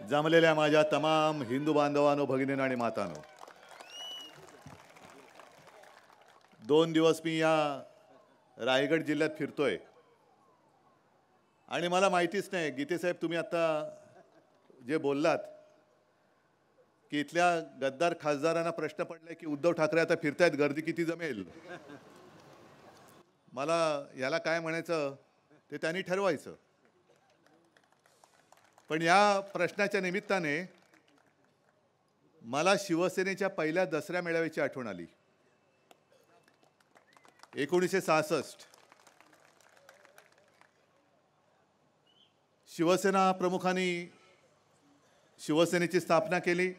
जमलेल्या माझ्या तमाम हिंदू बांधवांनो, भगिनींनो आणि मातांनो, 2 दिवस मी या रायगड जिल्ह्यात फिरतोय आणि मला माहितीच नाही, गीते साहेब तुम्ही आता जे बोललात की इथल्या गद्दार खासदारांना प्रश्न पडलाय की उद्धव ठाकरे आता फिरतायत, गर्दी किती जमेल. मला याला काय म्हणायचं ते त्यांनी ठरवायचं. पण या प्रश्नाच्या निमित्ताने मला शिवसेनेच्या पहिल्या दसऱ्या मेळाव्याची आठवण आली. 1966 शिवसेना प्रमुखांनी शिवसेनेची स्थापना केली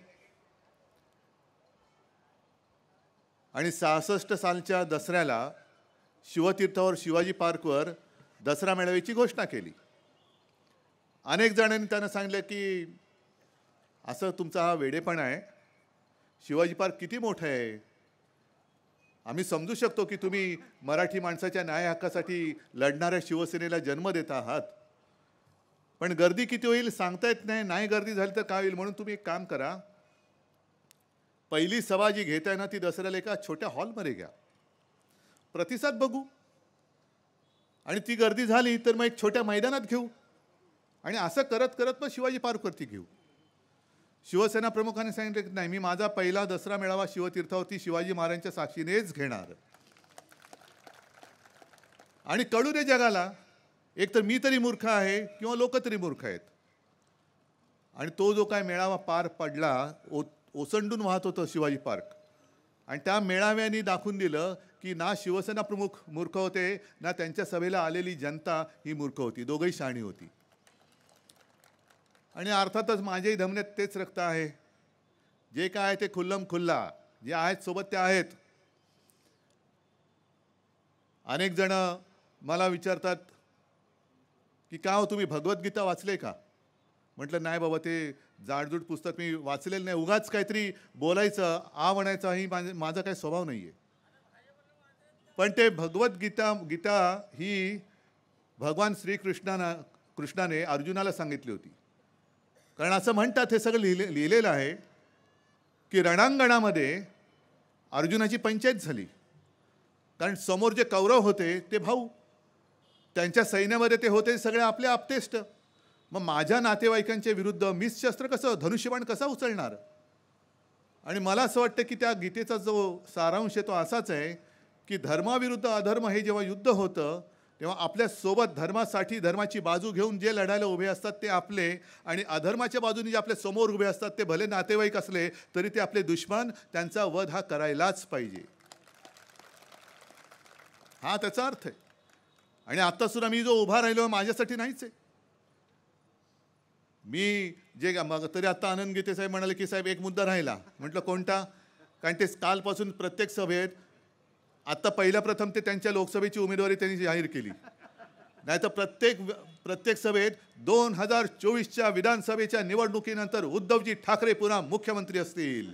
आणि 66 सालच्या दसऱ्याला शिवतीर्थावर शिवाजी पार्कवर दसरा मेळाव्याची घोषणा केली. अनेक जणांनी त्यांना सांगितलं की असं तुमचा हा वेडेपणा आहे, शिवाजी पार्क किती मोठं आहे, आम्ही समजू शकतो की तुम्ही मराठी माणसाच्या न्याय हक्कासाठी लढणाऱ्या शिवसेनेला जन्म देता आहात, पण गर्दी किती होईल सांगता येत नाही, नाही गर्दी झाली तर काय होईल, म्हणून तुम्ही एक काम करा, पहिली सभा जी घेताय ना ती दसऱ्याला एका छोट्या हॉलमध्ये घ्या, प्रतिसाद बघू, आणि ती गर्दी झाली तर मग एक छोट्या मैदानात घेऊ आणि असं करत करत मग शिवाजी पार्कवरती घेऊ. शिवसेना प्रमुखांनी सांगितलं की नाही, मी माझा पहिला दसरा मेळावा शिवतीर्थावरती शिवाजी महाराजांच्या साक्षीनेच घेणार. आणि कळू दे जगाला, एक तर मी तरी मूर्ख आहे किंवा लोक तरी मूर्ख आहेत. आणि तो जो काय मेळावा पार पडला, ओसंडून वाहत होतं शिवाजी पार्क, आणि त्या मेळाव्यानी दाखवून दिलं की ना शिवसेना प्रमुख मूर्ख होते, ना त्यांच्या सभेला आलेली जनता ही मूर्ख होती, दोघंही शहाणी होती. आणि अर्थातच माझ्याही धमन्यात तेच रक्त आहे, जे काय आहे ते खुल्लम खुल्ला, जे आहेत सोबत ते आहेत. अनेक जण मला विचारतात की का हो तुम्ही भगवद्गीता वाचले का. म्हटलं नाही बाबा, ते जाडजूड पुस्तक मी वाचलेलं नाही, उगाच काहीतरी बोलायचं म्हणायचं ही माझा काही स्वभाव नाही आहे. पण ते गीता ही भगवान कृष्णाने अर्जुनाला सांगितली होती. कारण असं म्हणतात, हे सगळं लिहिलेलं आहे की रणांगणामध्ये अर्जुनाची पंचायत झाली, कारण समोर जे कौरव होते ते भाऊ, त्यांच्या सैन्यामध्ये ते होते सगळे आपले आपतेष्ट. मग माझ्या नातेवाईकांच्या विरुद्ध मीच शस्त्र कसं, धनुष्यबाण कसा उचलणार. आणि मला असं वाटतं की त्या गीतेचा जो सारांश आहे तो असाच आहे की धर्माविरुद्ध अधर्म हे जेव्हा युद्ध होतं तेव्हा आपल्या सोबत धर्मासाठी धर्माची बाजू घेऊन जे लढायला उभे असतात ते आपले, आणि अधर्माच्या बाजूने जे आपल्या समोर उभे असतात ते भले नातेवाईक असले तरी ते आपले दुश्मन, त्यांचा वध हा करायलाच पाहिजे, हा त्याचा अर्थ आहे. आणि आता सुद्धा मी जो उभा राहिलो माझ्यासाठी नाहीच आहे. मी जे मग तरी आता आनंद गीते साहेब म्हणाले की साहेब एक मुद्दा राहिला. म्हटलं कोणता. कारण ते कालपासून प्रत्येक सभेत, आता पहिल्या प्रथम ते त्यांच्या लोकसभेची उमेदवारी त्यांनी जाहीर केली, नाही तर प्रत्येक सभेत 2024च्या विधानसभेच्या निवडणुकीनंतर उद्धवजी ठाकरे पुन्हा मुख्यमंत्री असतील.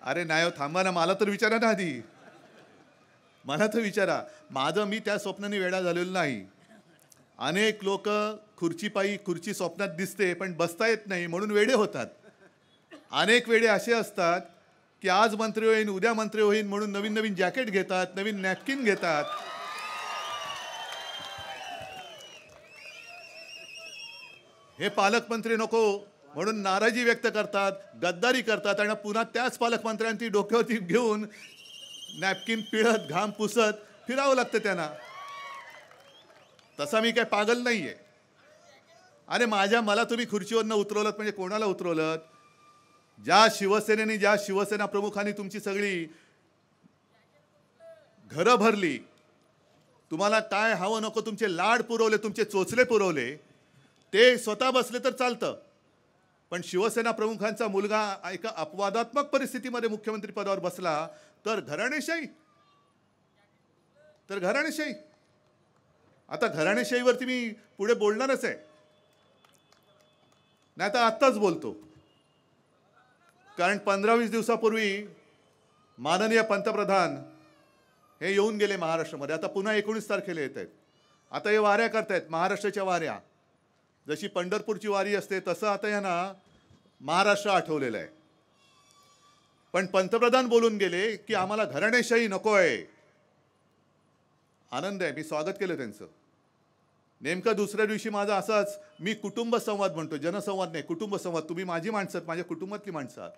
अरे नाही थांबा ना, मला तर विचारा ना आधी, मला तर विचारा. मी त्या स्वप्नाने वेडा झालेलो नाही. अनेक लोक खुर्ची स्वप्नात दिसते पण बसता येत नाही म्हणून वेडे होतात. अनेक वेडे असे असतात की आज मंत्री होईन उद्या मंत्री होईन म्हणून नवीन नवीन जॅकेट घेतात, नवीन नॅपकिन घेतात. हे पालकमंत्री नको म्हणून नाराजी व्यक्त करतात, गद्दारी करतात, आणि पुन्हा त्याच पालकमंत्र्यांची डोक्यावरती घेऊन नॅपकिन पिळत घाम पुसत फिरावं लागतं त्यांना. तसा मी काय पागल नाहीये. अरे मला तुम्ही खुर्चीवरनं उतरवलं म्हणजे कोणाला उतरवलं. ज्या शिवसेना प्रमुखांनी तुमची सगळी घरं भरली, तुम्हाला काय हवं नको तुमचे लाड पुरवले, तुमचे चोचले पुरवले, ते स्वतः बसले तर चालतं, पण शिवसेना प्रमुखांचा मुलगा एका अपवादात्मक परिस्थितीमध्ये मुख्यमंत्री पदावर बसला तर घराणेशाही. आता घराणेशाहीवरती मी पुढे बोलणारच आहे, नाही तर आत्ताच बोलतो. कारण 15-20 दिवसापूर्वी माननीय पंतप्रधान हे येऊन गेले महाराष्ट्रामध्ये. आता पुन्हा 19 तारखेला येत आहेत. आता हे वाऱ्या करतायत, महाराष्ट्राच्या वाऱ्या. जशी पंढरपूरची वारी असते तसं आता यांना महाराष्ट्र आठवलेलं आहे. पण पंतप्रधान बोलून गेले की आम्हाला घराणेशाही नको आहे. आनंद आहे, मी स्वागत केलं त्यांचं. नेमकं दुसऱ्या दिवशी माझा असाच, मी कुटुंब संवाद म्हणतो, जनसंवाद नाही, कुटुंब संवाद. तुम्ही माझी माणसं आहात, माझ्या कुटुंबातली माणसं आहात.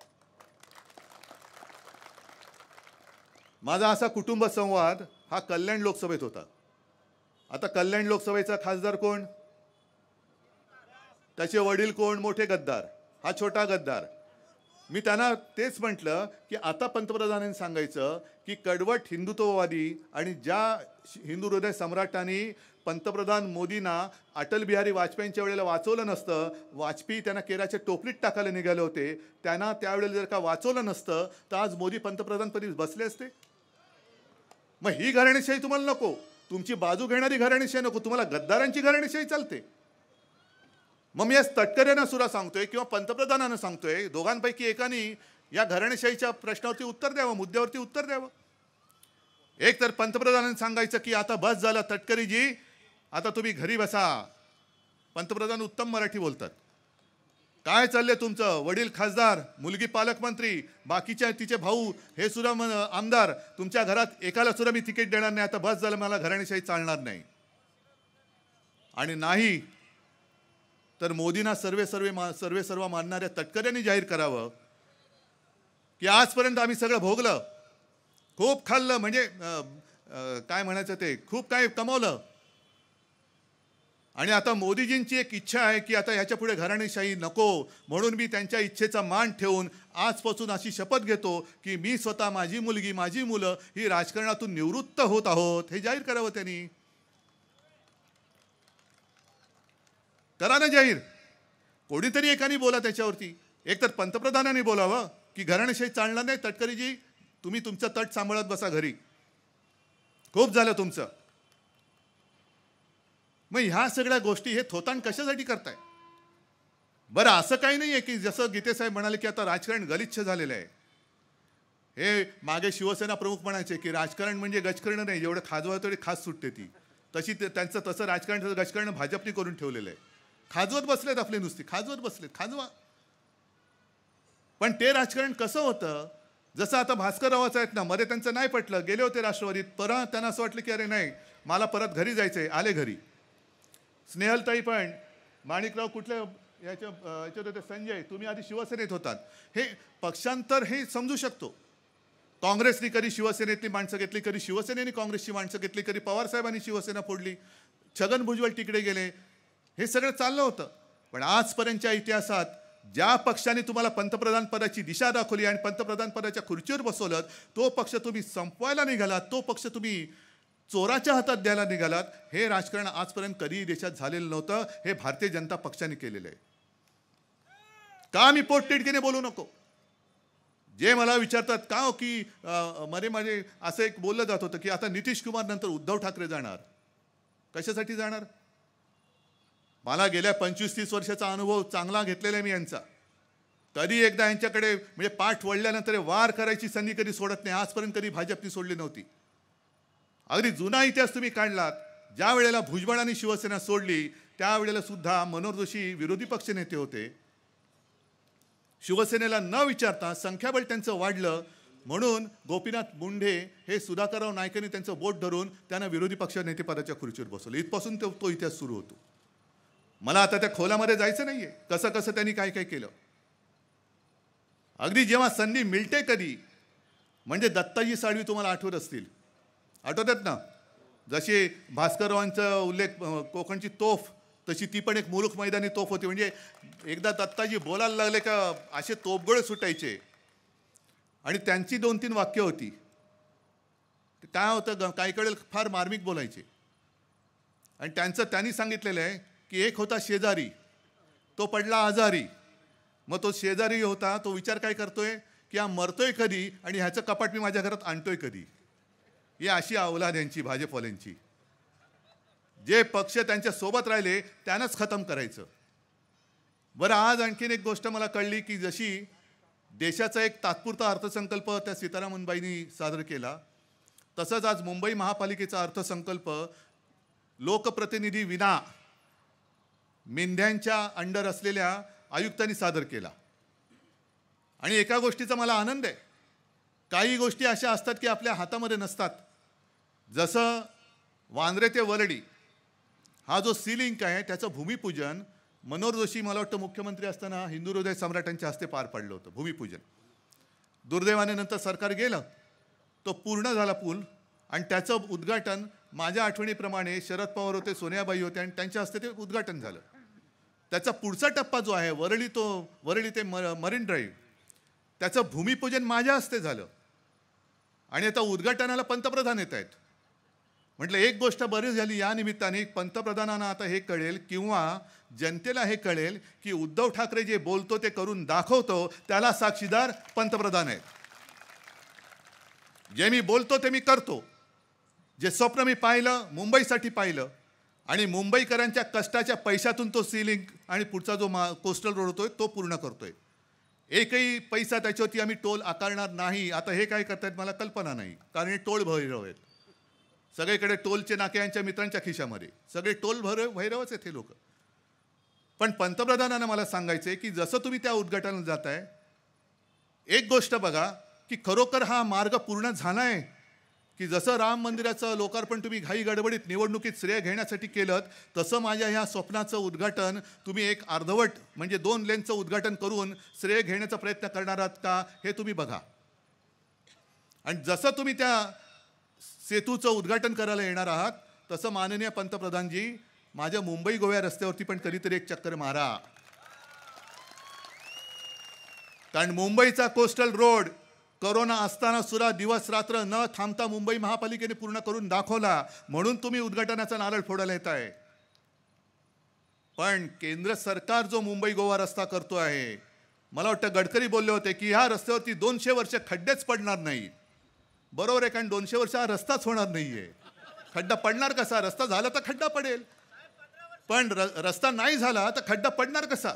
माझा असा कुटुंब संवाद हा कल्याण लोकसभेत होता. आता कल्याण लोकसभेचा खासदार कोण? त्याचे वडील कोण? मोठे गद्दार, हा छोटा गद्दार. मी त्यांना तेच म्हटलं की आता पंतप्रधानांनी सांगायचं की कडवट हिंदुत्ववादी आणि ज्या हिंदू हृदय सम्राटांनी पंतप्रधान मोदींना अटल बिहारी वाजपेयींच्या वेळेला वाचवलं नसतं, वाजपेयी त्यांना केराच्या टोपलीत टाकायला निघाले होते, त्यांना त्यावेळेला जर का वाचवलं नसतं तर आज मोदी पंतप्रधानपदी बसले असते. मग ही घराणेशाही तुम्हाला नको, तुमची बाजू घेणारी घराणेशाही नको, तुम्हाला गद्दारांची घराणेशाही चालते. मग मी आज तटकरेंना सुद्धा सांगतोय किंवा पंतप्रधानांना सांगतोय, दोघांपैकी एकाने या घराणेशाहीच्या प्रश्नावरती उत्तर द्यावं, मुद्द्यावरती उत्तर द्यावं. एक तर पंतप्रधानांनी सांगायचं की आता बस झालं तटकरेजी, आता तुम्ही घरी बसा. पंतप्रधान उत्तम मराठी बोलतात. काय चाललंय तुमचं? वडील खासदार, मुलगी पालकमंत्री, बाकीच्या तिचे भाऊ हे सुद्धा आमदार, तुमच्या घरात एकाला सुद्धा मी तिकीट देणार नाही. आता बस झालं, मला घराणेशाही चालणार नाही. आणि नाही तर मोदींना सर्व मानणाऱ्या तटकऱ्यांनी जाहीर करावं की आजपर्यंत आम्ही सगळं भोगलं, खूप खाल्लं, म्हणजे काय म्हणायचं ते, खूप काय कमावलं. आणि आता मोदीजींची एक इच्छा आहे की आता ह्याच्या पुढे घराणेशाही नको. म्हणून मी त्यांच्या इच्छेचा मान ठेवून आजपासून अशी शपथ घेतो की मी स्वतः, माझी मुलगी, माझी मुलं ही राजकारणातून निवृत्त होत आहोत. हे जाहीर करावं त्यांनी. करा ना जाहीर. कोणीतरी एकाने बोला त्याच्यावरती. एक तर पंतप्रधानांनी बोलावं की घराणेशाही चालणार नाही, तटकरेजी तुम्ही तुमचं तट सांभाळत बसा घरी, खूप झालं तुमचं. मग ह्या सगळ्या गोष्टी हे थोतांड कशासाठी करताय? बरं, असं काही नाही आहे की जसं गीतेसाहेब म्हणाले की आता राजकारण गलिच्छ झालेलं आहे. हे मागे शिवसेना प्रमुख म्हणायचे की राजकारण म्हणजे गजकरणं नाही, जेवढं खाजवा तेवढी खास सुटते ती. तशी त्यांचं तसं राजकारण, गजकरण भाजपने करून ठेवलेलं आहे. खाजवत बसलेत आपली नुसती, खाजवत बसलेत, खाजवा. पण ते राजकारण कसं होतं? जसं आता भास्कररावाचं आहेत ना, मध्ये त्यांचं नाही पटलं, गेले होते राष्ट्रवादीत, परत त्यांना असं वाटलं की अरे नाही, मला परत घरी जायचंय, आले घरी. स्नेहलताई पण, माणिकराव कुठल्या याच्यात होते, संजय, तुम्ही आधी शिवसेनेत होतात. हे पक्षांतर हे समजू शकतो. काँग्रेसनी कधी शिवसेनेतली माणसं घेतली, कधी शिवसेनेने काँग्रेसची माणसं घेतली, कधी पवारसाहेबांनी शिवसेना फोडली, छगन भुजबळ तिकडे गेले, हे सगळं चाललं होतं. पण आजपर्यंतच्या इतिहासात ज्या पक्षाने तुम्हाला पंतप्रधान पदाची दिशा दाखवली आणि पंतप्रधान पदाच्या खुर्चीवर बसवलं, तो पक्ष तुम्ही संपवायला निघालात, तो पक्ष तुम्ही चोराच्या हातात द्यायला निघालात. हे राजकारण आजपर्यंत कधीही देशात झालेलं नव्हतं. हे भारतीय जनता पक्षाने केलेलं आहे. का मी पोटतिडकीने बोलू नको? जे मला विचारतात का हो की मध्ये असं एक बोललं जात होतं की आता नितीश कुमार नंतर उद्धव ठाकरे जाणार. कशासाठी जाणार? मला गेल्या 25-30 वर्षाचा अनुभव चांगला घेतलेला आहे मी यांचा. कधी एकदा यांच्याकडे म्हणजे पाठ वळल्यानंतर वार करायची संधी कधी सोडत नाही. आजपर्यंत कधी भाजपनी सोडली नव्हती. अगदी जुना इतिहास तुम्ही काढलात, ज्या वेळेला भुजबळांनी शिवसेना सोडली त्यावेळेला सुद्धा मनोहर जोशी विरोधी पक्षनेते होते. शिवसेनेला न विचारता संख्याबळ त्यांचं वाढलं म्हणून गोपीनाथ मुंडे हे सुधाकरराव नायकांनी त्यांचं बोट धरून त्यांना विरोधी पक्ष नेतेपदाच्या खुर्चीवर बसवलं. इथपासून तो इतिहास सुरू होतो. मला आता त्या खोलामध्ये जायचं नाहीये कसं कसं त्यांनी काय काय केलं. अगदी जेव्हा संधी मिळते कधी, म्हणजे दत्ताजी साळवी तुम्हाला आठवत असतील, आठवतात ना, जशी भास्कररावांचा उल्लेख कोकणची तोफ, तशी ती पण एक मुलूक मैदानी तोफ होती. म्हणजे एकदा दत्ताजी बोलायला लागले का असे तोफगोळे सुटायचे. आणि त्यांची 2-3 वाक्य होती. काय होतं, काही वेळेला फार मार्मिक बोलायचे. आणि त्यांनी सांगितलेलं आहे की एक होता शेजारी, तो पडला आजारी. मग तो शेजारी होता, तो विचार काय करतोय की हा मरतोय कधी आणि ह्याचं कपाट मी माझ्या घरात आणतोय कधी. ही अशी अवलाद यांची, भाजपवाल्यांची. जे पक्ष त्यांच्या सोबत राहिले त्यांनाच खतम करायचं. बरं, आज आणखीन एक गोष्ट मला कळली की जशी देशाचा एक तात्पुरता अर्थसंकल्प त्या सीतारामनबाईंनी सादर केला, तसंच आज मुंबई महापालिकेचा अर्थसंकल्प लोकप्रतिनिधी विना मेंढ्यांच्या अंडर असलेल्या आयुक्तांनी सादर केला. आणि एका गोष्टीचा मला आनंद आहे, काही गोष्टी अशा असतात की आपल्या हातामध्ये नसतात. जसं वांद्रे ते वरळी हा जो सी लिंक आहे त्याचं भूमिपूजन मनोहर जोशी मला वाटतं मुख्यमंत्री असताना हिंदू हृदय सम्राटांच्या हस्ते पार पाडलं होतं भूमिपूजन. दुर्दैवाने नंतर सरकार गेलं, तो पूर्ण झाला पूल, आणि त्याचं उद्घाटन माझ्या आठवणीप्रमाणे शरद पवार होते, सोनियाबाई होते आणि त्यांच्या हस्ते ते उद्घाटन झालं. त्याचा पुढचा टप्पा जो आहे वरळी ते मरीन ड्राईव्ह, त्याचं भूमिपूजन माझ्या हस्ते झालं. आणि आता उद्घाटनाला पंतप्रधान येत आहेत. म्हटलं एक गोष्ट बरी झाली या निमित्ताने, पंतप्रधानांना आता हे कळेल किंवा जनतेला हे कळेल की उद्धव ठाकरे जे बोलतो ते करून दाखवतो त्याला साक्षीदार पंतप्रधान आहेत. जे मी बोलतो ते मी करतो. जे स्वप्न मी पाहिलं, मुंबईसाठी पाहिलं, आणि मुंबईकरांच्या कष्टाच्या पैशातून तो सी लिंक आणि पुढचा जो कोस्टल रोड होतोय तो पूर्ण करतोय. एकही पैसा त्याच्यावरती आम्ही टोल आकारणार नाही. आता हे काय करतायत मला कल्पना नाही, कारण हे टोल भैरव आहेत. सगळीकडे टोलचे नाके यांच्या मित्रांच्या खिशामध्ये, सगळे टोल भैरवच आहेत हे लोक. पण पंतप्रधानांना मला सांगायचं आहे की जसं तुम्ही त्या उद्घाटनाला जाताय, एक गोष्ट बघा की खरोखर हा मार्ग पूर्ण झाला आहे की जसं राम मंदिराचं लोकार्पण तुम्ही घाई गडबडीत निवडणुकीत श्रेय घेण्यासाठी केलं, तसं माझ्या ह्या स्वप्नाचं उद्घाटन तुम्ही एक अर्धवट म्हणजे 2 लेनचं उद्घाटन करून श्रेय घेण्याचा प्रयत्न करणार आहात का हे तुम्ही बघा. आणि जसं तुम्ही त्या सेतूचं उद्घाटन करायला येणार आहात तसं माननीय पंतप्रधानजी माझ्या मुंबई गोवा रस्त्यावरती पण कधीतरी एक चक्कर मारा. कारण मुंबईचा कोस्टल रोड कोरोना असताना सुद्धा दिवस रात्र न थांबता मुंबई महापालिकेने पूर्ण करून दाखवला, म्हणून तुम्ही उद्घाटनाचा नारळ फोडायला येत आहे. पण केंद्र सरकार जो मुंबई गोवा रस्ता करतो आहे, मला वाटतं गडकरी बोलले होते की ह्या रस्त्यावरती 200 वर्ष खड्डेच पडणार नाही. बरोबर आहे, कारण 200 वर्ष हा रस्ताच होणार नाहीये. खड्डा पडणार कसा? रस्ता झाला तर खड्डा पडेल, पण रस्ता नाही झाला तर खड्डा पडणार कसा?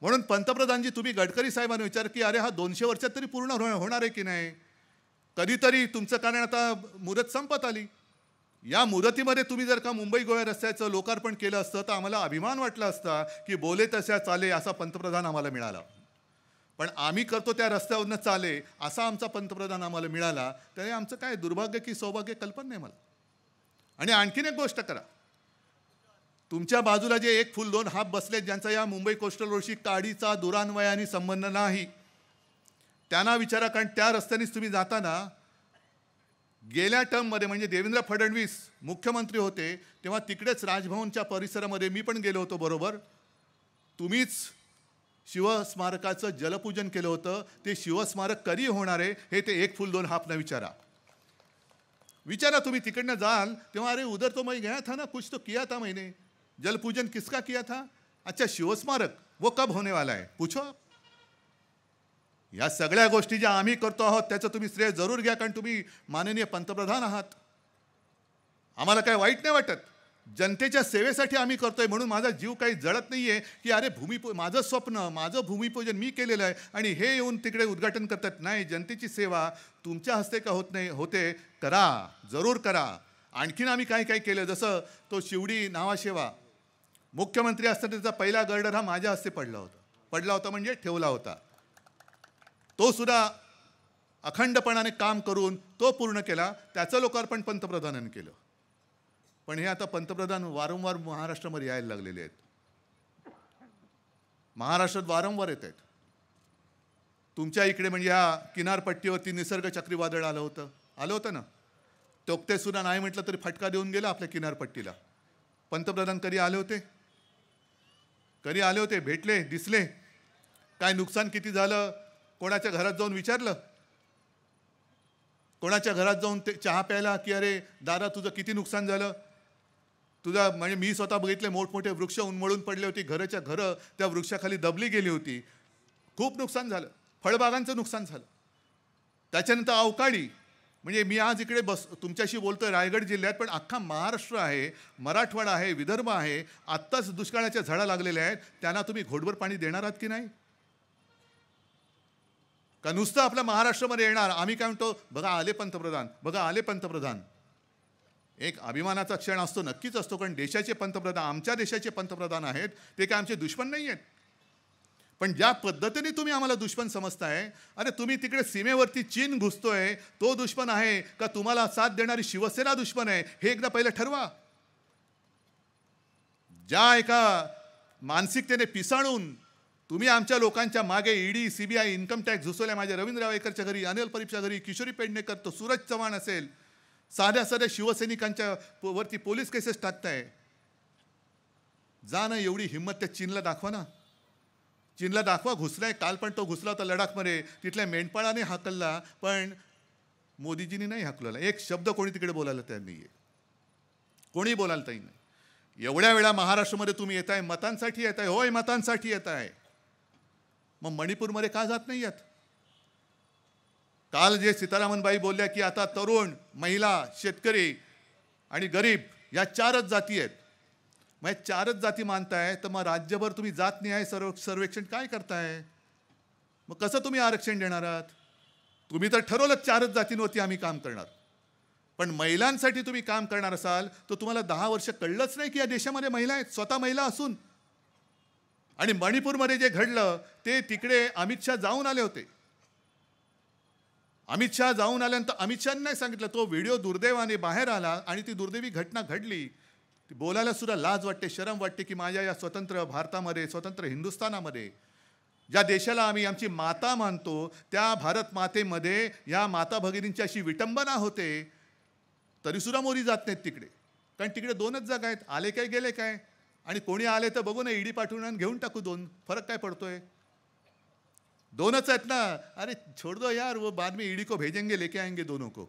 म्हणून पंतप्रधानजी तुम्ही गडकरी साहेबांना विचार की अरे हा 200 वर्षात तरी पूर्ण होणार आहे की नाही. कधीतरी तुमचं, कारण आता मुदत संपत आली, या मुदतीमध्ये तुम्ही जर का मुंबई गोवा रस्त्याचं लोकार्पण केलं असतं तर आम्हाला अभिमान वाटला असता की बोले तशा चाले असा पंतप्रधान आम्हाला मिळाला. पण आम्ही करतो त्या रस्त्यावरनं चाले असा आमचा पंतप्रधान आम्हाला मिळाला. त्याने आमचं काय दुर्भाग्य की सौभाग्य कल्पना नाही मला. आणि आणखीन एक गोष्ट करा, तुमच्या बाजूला जे 1 फूल 2 हात बसलेत ज्यांचा या मुंबई कोस्टल रोडशी काडीचा दुरान्वयाने संबंध नाही, त्यांना विचारा. कारण त्या रस्त्यानेच तुम्ही जाताना गेल्या टर्ममध्ये म्हणजे देवेंद्र फडणवीस मुख्यमंत्री होते तेव्हा तिकडेच राजभवनच्या परिसरामध्ये मी पण गेलो होतो बरोबर. तुम्हीच शिवस्मारकाचं जलपूजन केलं होतं. ते शिवस्मारक कधी होणार आहे हे ते 1 फूल 2 हापना विचारा. तुम्ही तिकडनं जाल तेव्हा अरे उधर तो मैं गया था ना, कुछ तो किया था मैंने, जलपूजन किसका किया था? अच्छा शिवस्मारक वो कब होने वाला है पूछो. या सगळ्या गोष्टी ज्या आम्ही करतो आहोत त्याचं तुम्ही श्रेय जरूर घ्या, कारण तुम्ही माननीय पंतप्रधान आहात. आम्हाला काय वाईट नाही वाटत, जनतेच्या सेवेसाठी आम्ही करतोय म्हणून माझा जीव काही जळत नाहीये की अरे माझं स्वप्न, माझं भूमिपूजन मी केलेलं आहे आणि हे येऊन तिकडे उद्घाटन करतात. नाही, जनतेची सेवा तुमच्या हस्ते का होत नाही, होते, करा, जरूर करा. आणखीन आम्ही काय काय केलं, जसं तो शिवडी नावाशेवा मुख्यमंत्री असताना त्याचा पहिला गर्डर हा माझ्या हस्ते पडला होता म्हणजे ठेवला होता. तो सुद्धा अखंडपणाने काम करून तो पूर्ण केला. त्याचं लोकार्पण पंतप्रधानांनी केलं. पण हे आता पंतप्रधान वारंवार महाराष्ट्रामध्ये यायला लागलेले आहेत, महाराष्ट्रात वारंवार येत आहेत. तुमच्या इकडे म्हणजे या किनारपट्टीवरती निसर्ग चक्रीवादळ आलं होतं ना, तोक्ते सुद्धा नाही म्हटलं तरी फटका देऊन गेला आपल्या किनारपट्टीला. पंतप्रधान कधी आले होते, भेटले, दिसले, काय नुकसान किती झालं, कोणाच्या घरात जाऊन विचारलं, कोणाच्या घरात जाऊन ते चहा प्यायला की अरे दादा तुझं किती नुकसान झालं, तुझा म्हणजे मी स्वतः बघितले मोठमोठे वृक्ष उन्मळून पडले होते, घरं त्या वृक्षाखाली दबली गेली होती, खूप नुकसान झालं, फळबागांचं नुकसान झालं. त्याच्यानंतर अवकाळी, म्हणजे मी आज इकडे तुमच्याशी बोलतोय रायगड जिल्ह्यात, पण अख्खा महाराष्ट्र आहे, मराठवाडा आहे, विदर्भ आहे, आत्ताच दुष्काळाच्या झळा लागलेल्या आहेत. त्यांना तुम्ही घोटभर पाणी देणार आहात की नाही? का नुसतं आपल्या महाराष्ट्रामध्ये येणार? आम्ही काय म्हणतो, बघा आले पंतप्रधान. एक अभिमानाचा क्षण असतो, नक्कीच असतो, कारण देशाचे पंतप्रधान, आमच्या देशाचे पंतप्रधान आहेत, ते काय आमचे दुश्मन नाही आहेत. पण ज्या पद्धतीने तुम्ही आम्हाला दुश्मन समजताय, अरे तुम्ही तिकडे सीमेवरती चीन घुसतोय, तो दुश्मन आहे का तुम्हाला साथ देणारी शिवसेना दुश्मन आहे, हे एकदा पहिलं ठरवा. ज्या एका मानसिकतेने पिसाळून तुम्ही आमच्या लोकांच्या मागे ईडी, सीबीआय, इन्कम टॅक्स घुसवल्या, माझ्या रवींद्र रावेकरच्या घरी, अनिल परीपच्या घरी, किशोरी पेडणेकर, तो सूरज चव्हाण असेल, साध्या साध्या शिवसैनिकांच्या वरती पोलीस केसेस टाकताय. जा ना, एवढी हिंमत त्या चीनला दाखवा ना. चीनला दाखवा घुसलाय. काल पण तो घुसला होता लडाखमध्ये, तिथल्या मेंढपाळाने हाकलला, पण मोदीजींनी नाही हाकलला. एक शब्द कोणी तिकडे बोलायला तयार नाही आहे, कोणी बोलायला तयार नाही. एवढ्या वेळा महाराष्ट्रामध्ये तुम्ही येताय, मतांसाठी येताय, होय मतांसाठी येताय, मग मणिपूरमध्ये का जात नाही आहेत? काल जे सीतारामनबाई बोलल्या की आता तरुण, महिला, शेतकरी आणि गरीब या 4च जाती आहेत. मग 4च जाती मानताय, तर मग राज्यभर तुम्ही जात नाही आहे सर्वेक्षण काय करताय? मग कसं तुम्ही आरक्षण देणार आहात? तुम्ही तर ठरवलं 4च जातींवरती आम्ही काम करणार, पण महिलांसाठी तुम्ही काम करणार असाल तर तुम्हाला 10 वर्ष कळलंच नाही की या देशामध्ये महिला आहेत, स्वतः महिला असून. आणि मणिपूरमध्ये जे घडलं ते तिकडे अमित शहा जाऊन आले होते. अमित शहा जाऊन आल्यानंतर अमित शहाने नाही सांगितलं, तो व्हिडिओ दुर्दैवाने बाहेर आला आणि ती दुर्दैवी घटना घडली. ती बोलायला सुद्धा लाज वाटते, शरम वाटते की माझ्या या स्वतंत्र भारतामध्ये, स्वतंत्र हिंदुस्थानामध्ये, ज्या देशाला आम्ही आमची माता मानतो, त्या भारत मातेमध्ये या माता भगिनींची अशी विटंबना होते, तरीसुद्धा मोदी जात नाहीत तिकडे. कारण तिकडे 2च जागा आहेत. आले काय गेले काय, आणि कोणी आले तर बघू ना, ईडी पाठवून घेऊन टाकू 2. फरक काय पडतोय? 2च आहेत ना. अरे छोड़ दो यार, वो बाद में ईडी को भेजेंगे, लेके आएंगे दोनों को.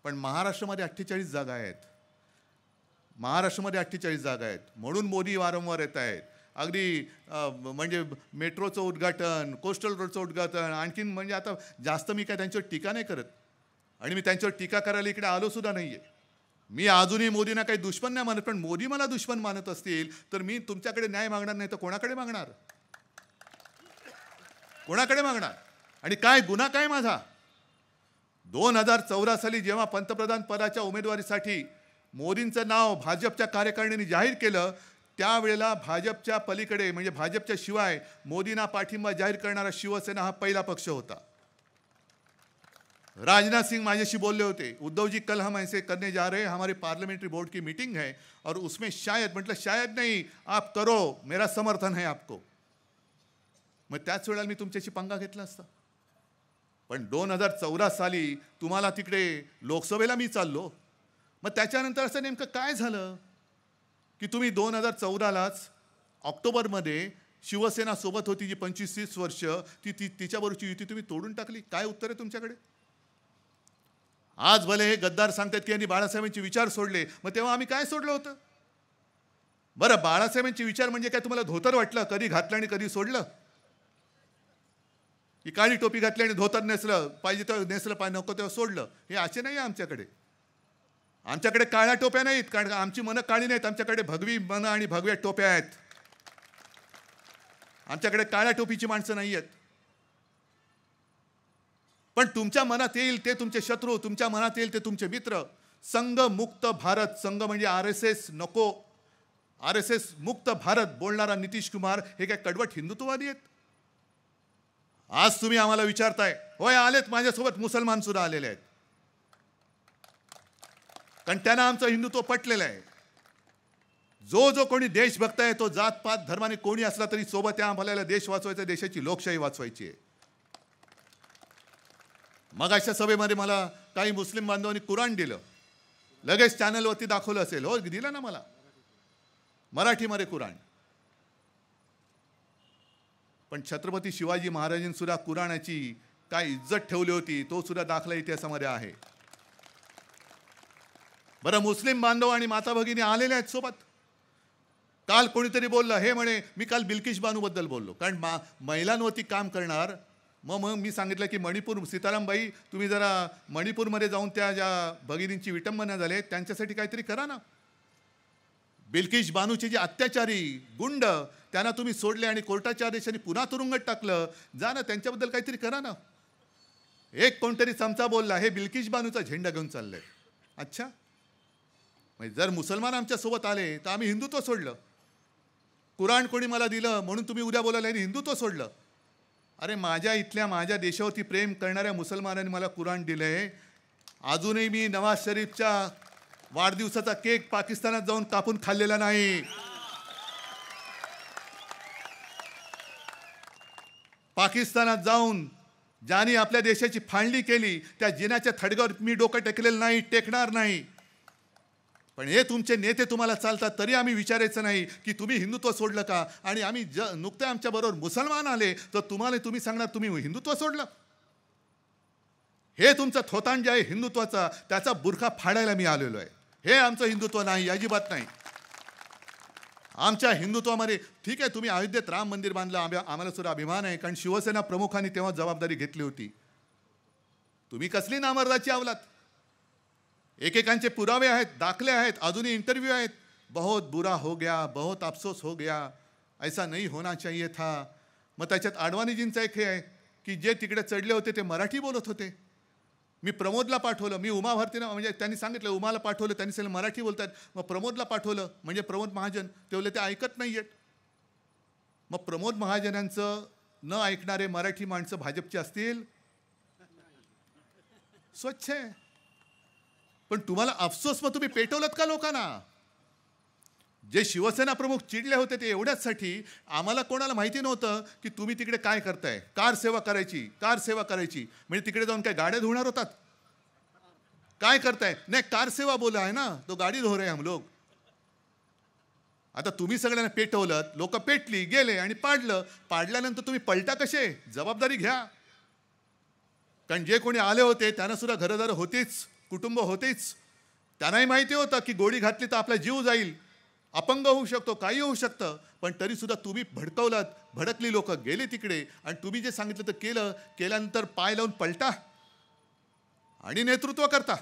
पण महाराष्ट्रामध्ये 48 जागा आहेत. महाराष्ट्रामध्ये 48 जागा आहेत. म्हणून मोदी वारंवार येत आहेत. अगदी म्हणजे मेट्रोचं उद्घाटन, कोस्टल रोडचं उद्घाटन, आणखीन म्हणजे आता जास्त मी काय त्यांच्यावर टीका नाही करत, आणि मी त्यांच्यावर टीका करायला इकडे आलो सुद्धा नाहीये. मी अजूनही मोदींना काही दुश्मन नाही मानत, पण मोदी मला दुश्मन मानत असतील तर मी तुमच्याकडे न्याय मागणार नाही तर कोणाकडे मागणार? कोणाकडे मागणार? आणि काय गुन्हा काय माझा? 2014 साली जेव्हा पंतप्रधान पदाच्या उमेदवारीसाठी मोदींचं नाव भाजपच्या कार्यकारिणीने जाहीर केलं, त्यावेळेला भाजपच्या पलीकडे म्हणजे भाजपच्या शिवाय मोदींना पाठिंबा जाहीर करणारा शिवसेना हा पहिला पक्ष होता. राजनाथ सिंह माझ्याशी बोलले होते, उद्धव जी कल हम ऐसे करने जा रहे हैं, हमारे पार्लियामेंट्री बोर्ड की मीटिंग है और उसमें शायद, म्हटलं शायद नहीं, आप करो, मेरा समर्थन है आपको. मग त्याच वेळेला मी तुमच्याशी पंगा घेतला असता. पण 2014 साली तुम्हाला तिकडे लोकसभेला मी चाललो. मग त्याच्यानंतर असं नेमकं काय झालं की तुम्ही 2014लाच ऑक्टोबरमध्ये शिवसेना सोबत होती जी 25-30 वर्ष, तिच्याबरोबरची युती तुम्ही तोडून टाकली. काय उत्तर आहे तुमच्याकडे? आज भले हे गद्दार सांगतात की यांनी बाळासाहेबांचे विचार सोडले, मग तेव्हा आम्ही काय सोडलं होतं? बरं, बाळासाहेबांचे विचार म्हणजे काय तुम्हाला धोतर वाटलं? कधी घातलं आणि कधी सोडलं? की काळी टोपी घातली आणि धोतर नेसलं, पाहिजे तेव्हा नेसलं, पाहिजे नको तेव्हा सोडलं? हे असे नाही आहे आमच्याकडे. आमच्याकडे काळ्या टोप्या नाहीत, कारण आमची मनं काळी नाहीत. आमच्याकडे भगवी मनं आणि भगव्या टोप्या आहेत. आमच्याकडे काळ्या टोपीची माणसं नाही आहेत. पण तुमच्या मनात येईल ते तुमचे शत्रू, तुमच्या मनात येईल ते तुमचे मित्र. संघ मुक्त भारत, संघ म्हणजे RSS नको, RSS मुक्त भारत बोलणारा नितीश कुमार हे काय कडवट हिंदुत्ववादी आहेत? आज तुम्ही आम्हाला विचारताय, होय आलेत, माझ्यासोबत मुसलमान सुद्धा आलेले आहेत, कारण त्यांना आमचं हिंदुत्व पटलेलं आहे. जो कोणी देशभक्त आहे तो जातपात धर्माने कोणी असला तरी सोबत आहे. आम्हाला देश वाचवायचा, देशाची लोकशाही वाचवायची आहे. मग अशा सभेमध्ये मला काही मुस्लिम बांधवांनी कुराण दिलं, लगेच चॅनलवरती दाखवलं असेल. हो, दिलं ना मला मराठीमध्ये कुराण. पण छत्रपती शिवाजी महाराजांनी सुद्धा कुराणाची काय इज्जत ठेवली होती, तो सुद्धा दाखला इतिहासामध्ये आहे. बरं, मुस्लिम बांधव आणि माता भगिनी आलेले आहेत सोबत. काल कोणीतरी बोललं, हे म्हणे मी काल बिल्किश बानूबद्दल बोललो, कारण महिलांवरती काम करणार. मग मी सांगितलं की मणिपूर, सीतारामबाई तुम्ही जरा मणिपूरमध्ये जाऊन त्या ज्या भगिनींची विटंबना झाले त्यांच्यासाठी काहीतरी करा ना. बिल्किश बानूचे जे अत्याचारी गुंड, त्यांना तुम्ही सोडले आणि कोर्टाच्या आदेशाने पुन्हा तुरुंगात टाकलं. जा ना, त्यांच्याबद्दल काहीतरी करा ना. एक कोणतरी चमचा बोलला, हे बिल्किश बानूचा झेंडा घेऊन चाललंय. अच्छा, म्हणजे जर मुसलमान आमच्यासोबत आले तर आम्ही हिंदुत्व सोडलं. कुराण कोणी मला दिलं म्हणून तुम्ही उद्या बोलायला हिंदुत्व सोडलं. अरे माझ्या इथल्या माझ्या देशावरती प्रेम करणाऱ्या मुसलमानांनी मला कुराण दिलंय. अजूनही मी नवाज शरीफच्या वाढदिवसाचा केक पाकिस्तानात जाऊन कापून खाल्लेला नाही. पाकिस्तानात जाऊन ज्यांनी आपल्या देशाची फाळणी केली त्या जिनाच्या थडग्यावर मी डोकं टेकलेलं नाही, टेकणार नाही. पण हे तुमचे नेते तुम्हाला चालतात तरी आम्ही विचारायचं नाही की तुम्ही हिंदुत्व सोडलं का. आणि आम्ही नुकते आमच्याबरोबर मुसलमान आले तर तुम्ही सांगणार तुम्ही हिंदुत्व सोडलं. हे तुमचं थोतांड जे आहे हिंदुत्वाचा त्याचा बुरखा फाडायला मी आलेलो आहे. हे आमचं हिंदुत्व नाही, अजिबात नाही. आमच्या हिंदुत्वामध्ये ठीक आहे तुम्ही अयोध्येत राम मंदिर बांधलं, आम्हाला सुद्धा अभिमान आहे, कारण शिवसेना प्रमुखांनी तेव्हा जबाबदारी घेतली होती. तुम्ही कसली नामर्दाची अवलाद. एकेकांचे पुरावे आहेत, दाखले आहेत, अजूनही इंटरव्ह्यू आहेत. बहुत बुरा हो गया, बहुत अफसोस हो गया, ऐसा नहीं होना चाहिए था. मग त्याच्यात आडवाणीजींचं एक हे आहे की जे तिकडे चढले होते ते मराठी बोलत होते. मी प्रमोदला पाठवलं, मी उमा भारतीनं म्हणजे त्यांनी सांगितलं उमाला पाठवलं, त्यांनी सांगितलं मराठी बोलतात. मग प्रमोदला पाठवलं म्हणजे प्रमोद महाजन ते बोलले ते ऐकत नाही आहेत. मग प्रमोद महाजनांचं न ऐकणारे मराठी माणसं भाजपची असतील? स्वच्छ आहे. पण तुम्हाला अफसोस मग तुम्ही पेटवलत का लोकांना. जे शिवसेना प्रमुख चिडले होते ते एवढ्याचसाठी आम्हाला कोणाला माहिती नव्हतं की तुम्ही तिकडे काय करताय. कार सेवा करायची, कार सेवा करायची म्हणजे तिकडे जाऊन काय गाड्या धुणार होतात काय करताय. नाही कार सेवा बोला आहे ना, तो गाडी धो रहे हम लोग. आता तुम्ही सगळ्यांना पेटवलं, लोक पेटली गेले आणि पाडल्यानंतर तुम्ही पलटा कसे. जबाबदारी घ्या. कारण जे कोणी आले होते त्यांना सुद्धा घरदार होतीच, कुटुंब होतेच. त्यांनाही माहिती होतं की गोळी घातली तर आपला जीव जाईल, अपंग होऊ शकतो, काही होऊ शकतं. पण तरीसुद्धा तुम्ही भडकवलात. भडकली लोक गेले तिकडे आणि तुम्ही जे सांगितलं तर केल्यानंतर पाय लावून पलटा आणि नेतृत्व करता.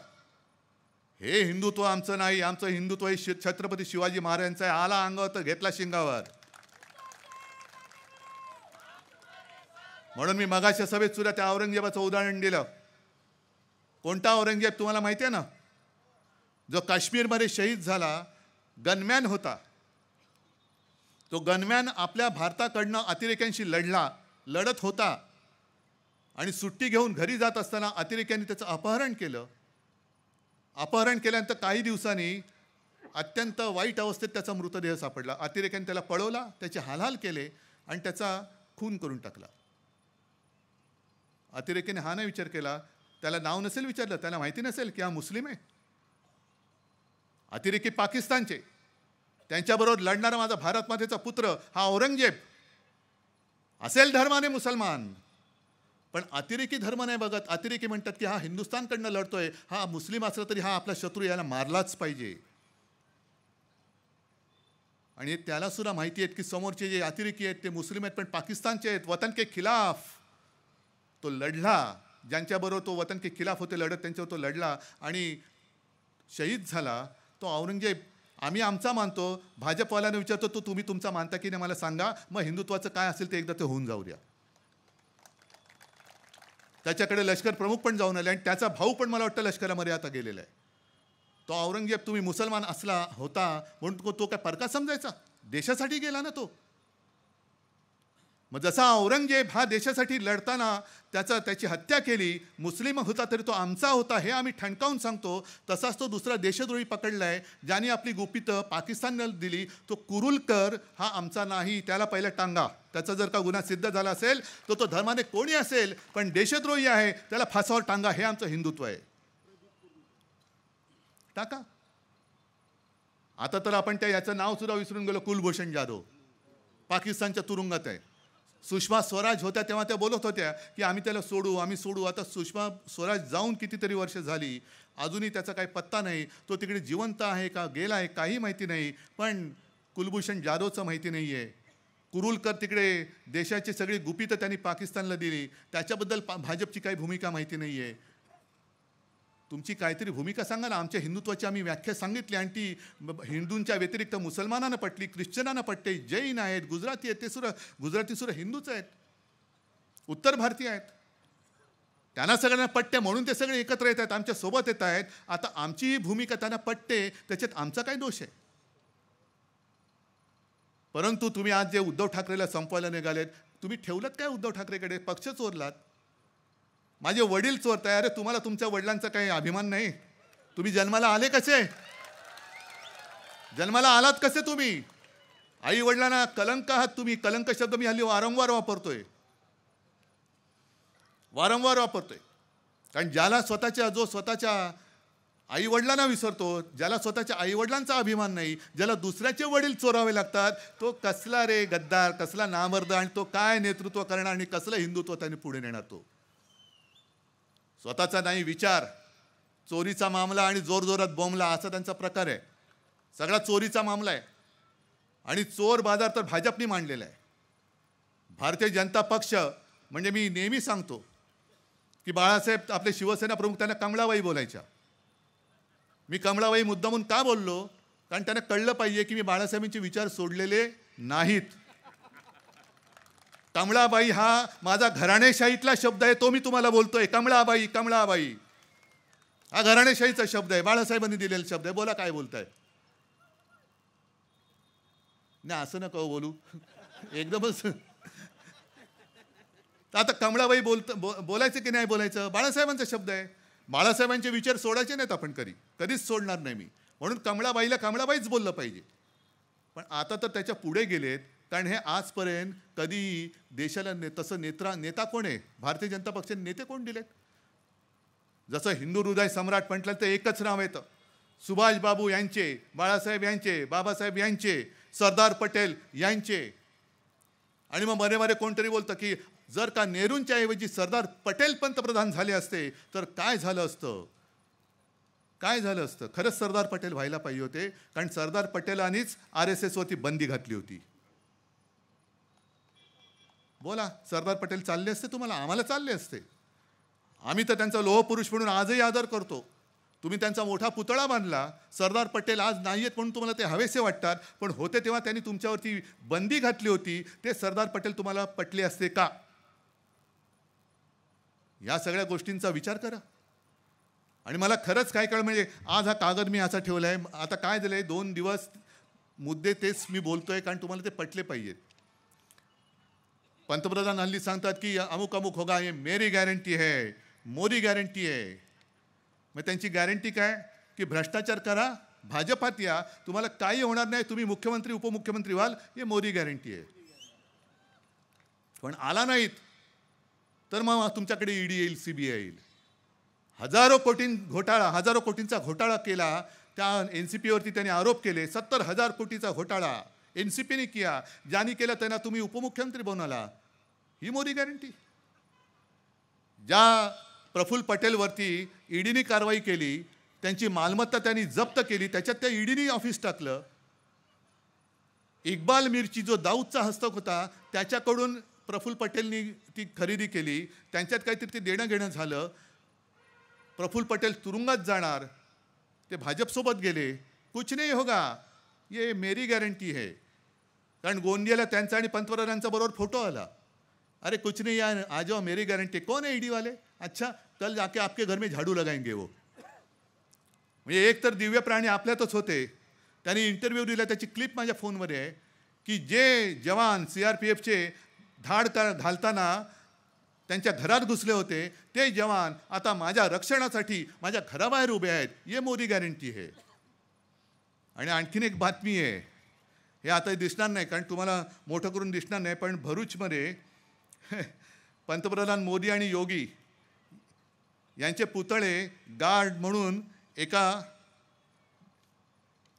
हे हिंदुत्व आमचं नाही. आमचं हिंदुत्व हे छत्रपती शिवाजी महाराजांचं आहे. आला अंगावर तर घेतला शिंगावर. म्हणून मी मगाच्या सभेत सुद्धा त्या औरंगजेबाचं उदाहरण दिलं. कोणता औरंगजेब तुम्हाला माहिती आहे ना, जो काश्मीरमध्ये शहीद झाला, गनमॅन होता. तो गनमॅन आपल्या भारताकडनं अतिरेक्यांशी लढत होता आणि सुट्टी घेऊन घरी जात असताना अतिरेक्यांनी त्याचं अपहरण केलं. अपहरण केल्यानंतर काही दिवसांनी अत्यंत वाईट अवस्थेत त्याचा मृतदेह सापडला. अतिरेक्यांनी त्याला पळवला, त्याचे हालहाल केले आणि त्याचा खून करून टाकला. अतिरेक्याने हा नाही विचार केला, त्याला नाव नसेल विचारलं, त्याला माहिती नसेल की हा मुस्लिम आहे. अतिरेकी पाकिस्तानचे, त्यांच्याबरोबर लढणारा माझा भारत मातेचा पुत्र हा औरंगजेब असेल धर्माने मुसलमान, पण अतिरेकी धर्म नाही बघत. अतिरेकी म्हणतात की हा हिंदुस्थानकडनं लढतोय, हा मुस्लिम असला तरी हा आपला शत्रू, याला मारलाच पाहिजे. आणि त्याला सुद्धा माहिती आहे की समोरचे जे अतिरेकी आहेत ते मुस्लिम आहेत पण पाकिस्तानचे आहेत, वतन के खिलाफ. तो लढला, ज्यांच्याबरोबर तो वतन के खिलाफ होते लढत त्यांच्यावर तो लढला आणि शहीद झाला. तो औरंगजेब आम्ही आमचा मानतो, भाजपवाल्याने विचारतो तो तुम्ही तुमचा मानता की नाही मला सांगा, मग हिंदुत्वाचं काय असेल ते एकदा ते होऊन जाऊ द्या. त्याच्याकडे लष्कर प्रमुख पण जाऊन आले आणि त्याचा भाऊ पण मला वाटतं लष्करामध्ये आता गेलेला आहे. तो औरंगजेब तुम्ही मुसलमान असला होता म्हणून तो काय परका समजायचा. देशासाठी गेला ना तो. मग जसा औरंगजेब हा देशासाठी लढताना त्याची हत्या केली, मुस्लिम होता तरी तो आमचा होता हे आम्ही ठणकावून सांगतो, तसाच तो दुसरा देशद्रोही पकडलाय ज्याने आपली गुपितं पाकिस्तानला दिली. तो कुरुलकर हा आमचा नाही, त्याला पहिला टांगा. त्याचा जर का गुन्हा सिद्ध झाला असेल तर तो धर्माने कोणी असेल पण देशद्रोही आहे, त्याला फासावर टांगा. हे आमचं हिंदुत्व आहे. टाका. आता तर आपण याचं नाव सुद्धा विसरून गेलो. कुलभूषण जाधव पाकिस्तानच्या तुरुंगात आहे. सुषमा स्वराज होत्या तेव्हा त्या बोलत होत्या की आम्ही त्याला सोडू, आम्ही सोडू. आता सुषमा स्वराज जाऊन कितीतरी वर्ष झाली, अजूनही त्याचा काही पत्ता नाही. तो तिकडे जिवंत आहे का गेला आहे काही माहिती नाही. पण कुलभूषण जाधवचं माहिती नाही आहे. कुरुलकर तिकडे देशाची सगळी गुपितं त्यांनी पाकिस्तानला दिली, त्याच्याबद्दल भाजपची काही भूमिका माहिती नाही आहे. तुमची काहीतरी भूमिका सांगा ना. आमच्या हिंदुत्वाची आम्ही व्याख्या सांगितली आणि ती हिंदूंच्या व्यतिरिक्त मुसलमानांना पटली, ख्रिश्चनांना पटते, जैन आहेत, गुजराती आहेत, ते सुद्धा गुजराती सुद्धा हिंदूच आहेत, उत्तर भारतीय आहेत. त्यांना सगळ्यांना पटते म्हणून ते सगळे एकत्र येत आहेत, आमच्या सोबत येत आहेत. आता आमची ही भूमिका त्यांना पटते, त्याच्यात आमचा काय दोष आहे? परंतु तुम्ही आज जे उद्धव ठाकरेला संपवायला निघालेत, तुम्ही ठेवलं काय उद्धव ठाकरेकडे? पक्ष चोरलात. माझे वडील चोरताय. अरे तुम्हाला तुमच्या वडिलांचा काही अभिमान नाही? तुम्ही जन्माला आले कसे? जन्माला आलात कसे तुम्ही? आई वडिलांना कलंक आहात तुम्ही. कलंक शब्द मी हल्ली वारंवार वापरतोय. कारण ज्याला जो स्वतःच्या आई वडिलांना विसरतो, ज्याला स्वतःच्या आई वडिलांचा अभिमान नाही, ज्याला दुसऱ्याचे वडील चोरावे लागतात, तो कसला रे गद्दार, कसला नामर्द, आणि तो काय नेतृत्व करणार आणि कसलं हिंदुत्व त्याने पुढे नेणार? तो स्वतःचा नाही विचार, चोरीचा मामला आणि जोरजोरात बोंबला असा त्यांचा प्रकार आहे. सगळा चोरीचा मामला आहे. आणि चोर बाजार तर भाजपने मांडलेला आहे. भारतीय जनता पक्ष म्हणजे मी नेहमी सांगतो की बाळासाहेब आपले शिवसेना प्रमुख त्यांना कमळाबाई बोलायच्या. मी कमळाबाई मुद्दामून का बोललो? कारण त्यांना कळलं पाहिजे की मी बाळासाहेबांचे विचार सोडलेले नाहीत. कमळाबाई हा माझा घराणेशाहीतला शब्द आहे, तो मी तुम्हाला बोलतोय. कमळाबाई, कमळाबाई हा घराणेशाहीचा शब्द आहे, बाळासाहेबांनी दिलेला शब्द आहे. बोला काय बोलताय? नाही असं नका बोलू एकदमच. आता कमळाबाई बोलायचं की नाही बोलायचं? बाळासाहेबांचा शब्द आहे. बाळासाहेबांचे विचार सोडायचे नाहीत आपण कधीच सोडणार नाही मी. म्हणून कमळाबाईला कमळाबाईच बोललं पाहिजे. पण आता तर त्याच्या पुढे गेलेत. कारण हे आजपर्यंत कधी देशाला तसं नेता कोण आहे? भारतीय जनता पक्षाने नेते कोण दिलेत? जसं हिंदू हृदय सम्राट म्हटलं तर एकच नाव येतं, सुभाष बाबू यांचे, बाळासाहेब यांचे, बाबासाहेब यांचे, सरदार पटेल यांचे. आणि मग मध्ये कोणतरी बोलतं की जर का नेहरूंच्या ऐवजी सरदार पटेल पंतप्रधान झाले असते तर काय झालं असतं? खरंच सरदार पटेल व्हायला पाहिजे होते. कारण सरदार पटेलांनीच RSS वरती बंदी घातली होती. बोला, सरदार पटेल चालले असते तुम्हाला? आम्हाला चालले असते. आम्ही तर त्यांचा लोहपुरुष म्हणून आजही आदर करतो. तुम्ही त्यांचा मोठा पुतळा बांधला. सरदार पटेल आज नाही आहेत म्हणून तुम्हाला ते हवेसे वाटतात, पण होते तेव्हा त्यांनी तुमच्यावरती बंदी घातली होती. ते सरदार पटेल तुम्हाला पटले असते का? या सगळ्या गोष्टींचा विचार करा. आणि मला खरंच काय कळ म्हणजे आज हा कागद मी असा ठेवला आहे. आता काय झालंय, 2 दिवस मुद्दे तेच मी बोलतोय कारण तुम्हाला ते पटले पाहिजेत. पंतप्रधान हल्ली सांगतात की अमुक अमुक होगा, ये मेरी गॅरंटी है, मोदी गॅरंटी आहे. मग त्यांची गॅरंटी काय? की भ्रष्टाचार करा, भाजपात या, तुम्हाला काही होणार नाही, तुम्ही मुख्यमंत्री उपमुख्यमंत्री व्हाल, हे मोदी गॅरंटी आहे. पण आला नाहीत तर मग तुमच्याकडे ईडी येईल, CBI येईल. हजारो कोटींचा घोटाळा केला. त्या NCP वरती त्यांनी आरोप केले. 70,000 कोटीचा घोटाळा NCPने किया. ज्यांनी केलं त्यांना तुम्ही उपमुख्यमंत्री बनवला. ही मोदी गॅरंटी? ज्या प्रफुल्ल पटेलवरती ईडीने कारवाई केली, त्यांची मालमत्ता त्यांनी जप्त केली, त्याच्यात त्या ईडीने ऑफिस टाकलं. इक्बाल मीरची जो दाऊदचा हस्तक होता त्याच्याकडून प्रफुल्ल पटेलनी ती खरेदी केली. त्यांच्यात काहीतरी ते देणं घेणं झालं. प्रफुल्ल पटेल तुरुंगात जाणार. ते भाजपसोबत गेले. कुछ नहीं होगा, ये मेरी गॅरंटी है. कारण गोंदियाला त्यांचा आणि पंतप्रधानांचा बरोबर फोटो आला. अरे कुछ नहीं यार, आ जाओ, मेरी गारंटी. कौन है ईडी वाले? अच्छा, कल जाके आपके घर में झाडू लगाएंगे वो. म्हणजे एक तर दिव्य प्राणी आपल्यातच होते. त्यांनी इंटरव्ह्यू दिला, त्याची क्लिप माझ्या फोनवर आहे की जे जवान CRPFचे धाड घालताना त्यांच्या घरात घुसले होते, ते जवान आता माझ्या रक्षणासाठी माझ्या घराबाहेर उभे आहेत. ये मोदी गॅरंटी आहे. आणि आणखीन एक बातमी आहे, हे आता दिसणार नाही कारण तुम्हाला मोठं करून दिसणार नाही, पण भरूचमध्ये पंतप्रधान मोदी आणि योगी यांचे पुतळे गार्ड म्हणून एका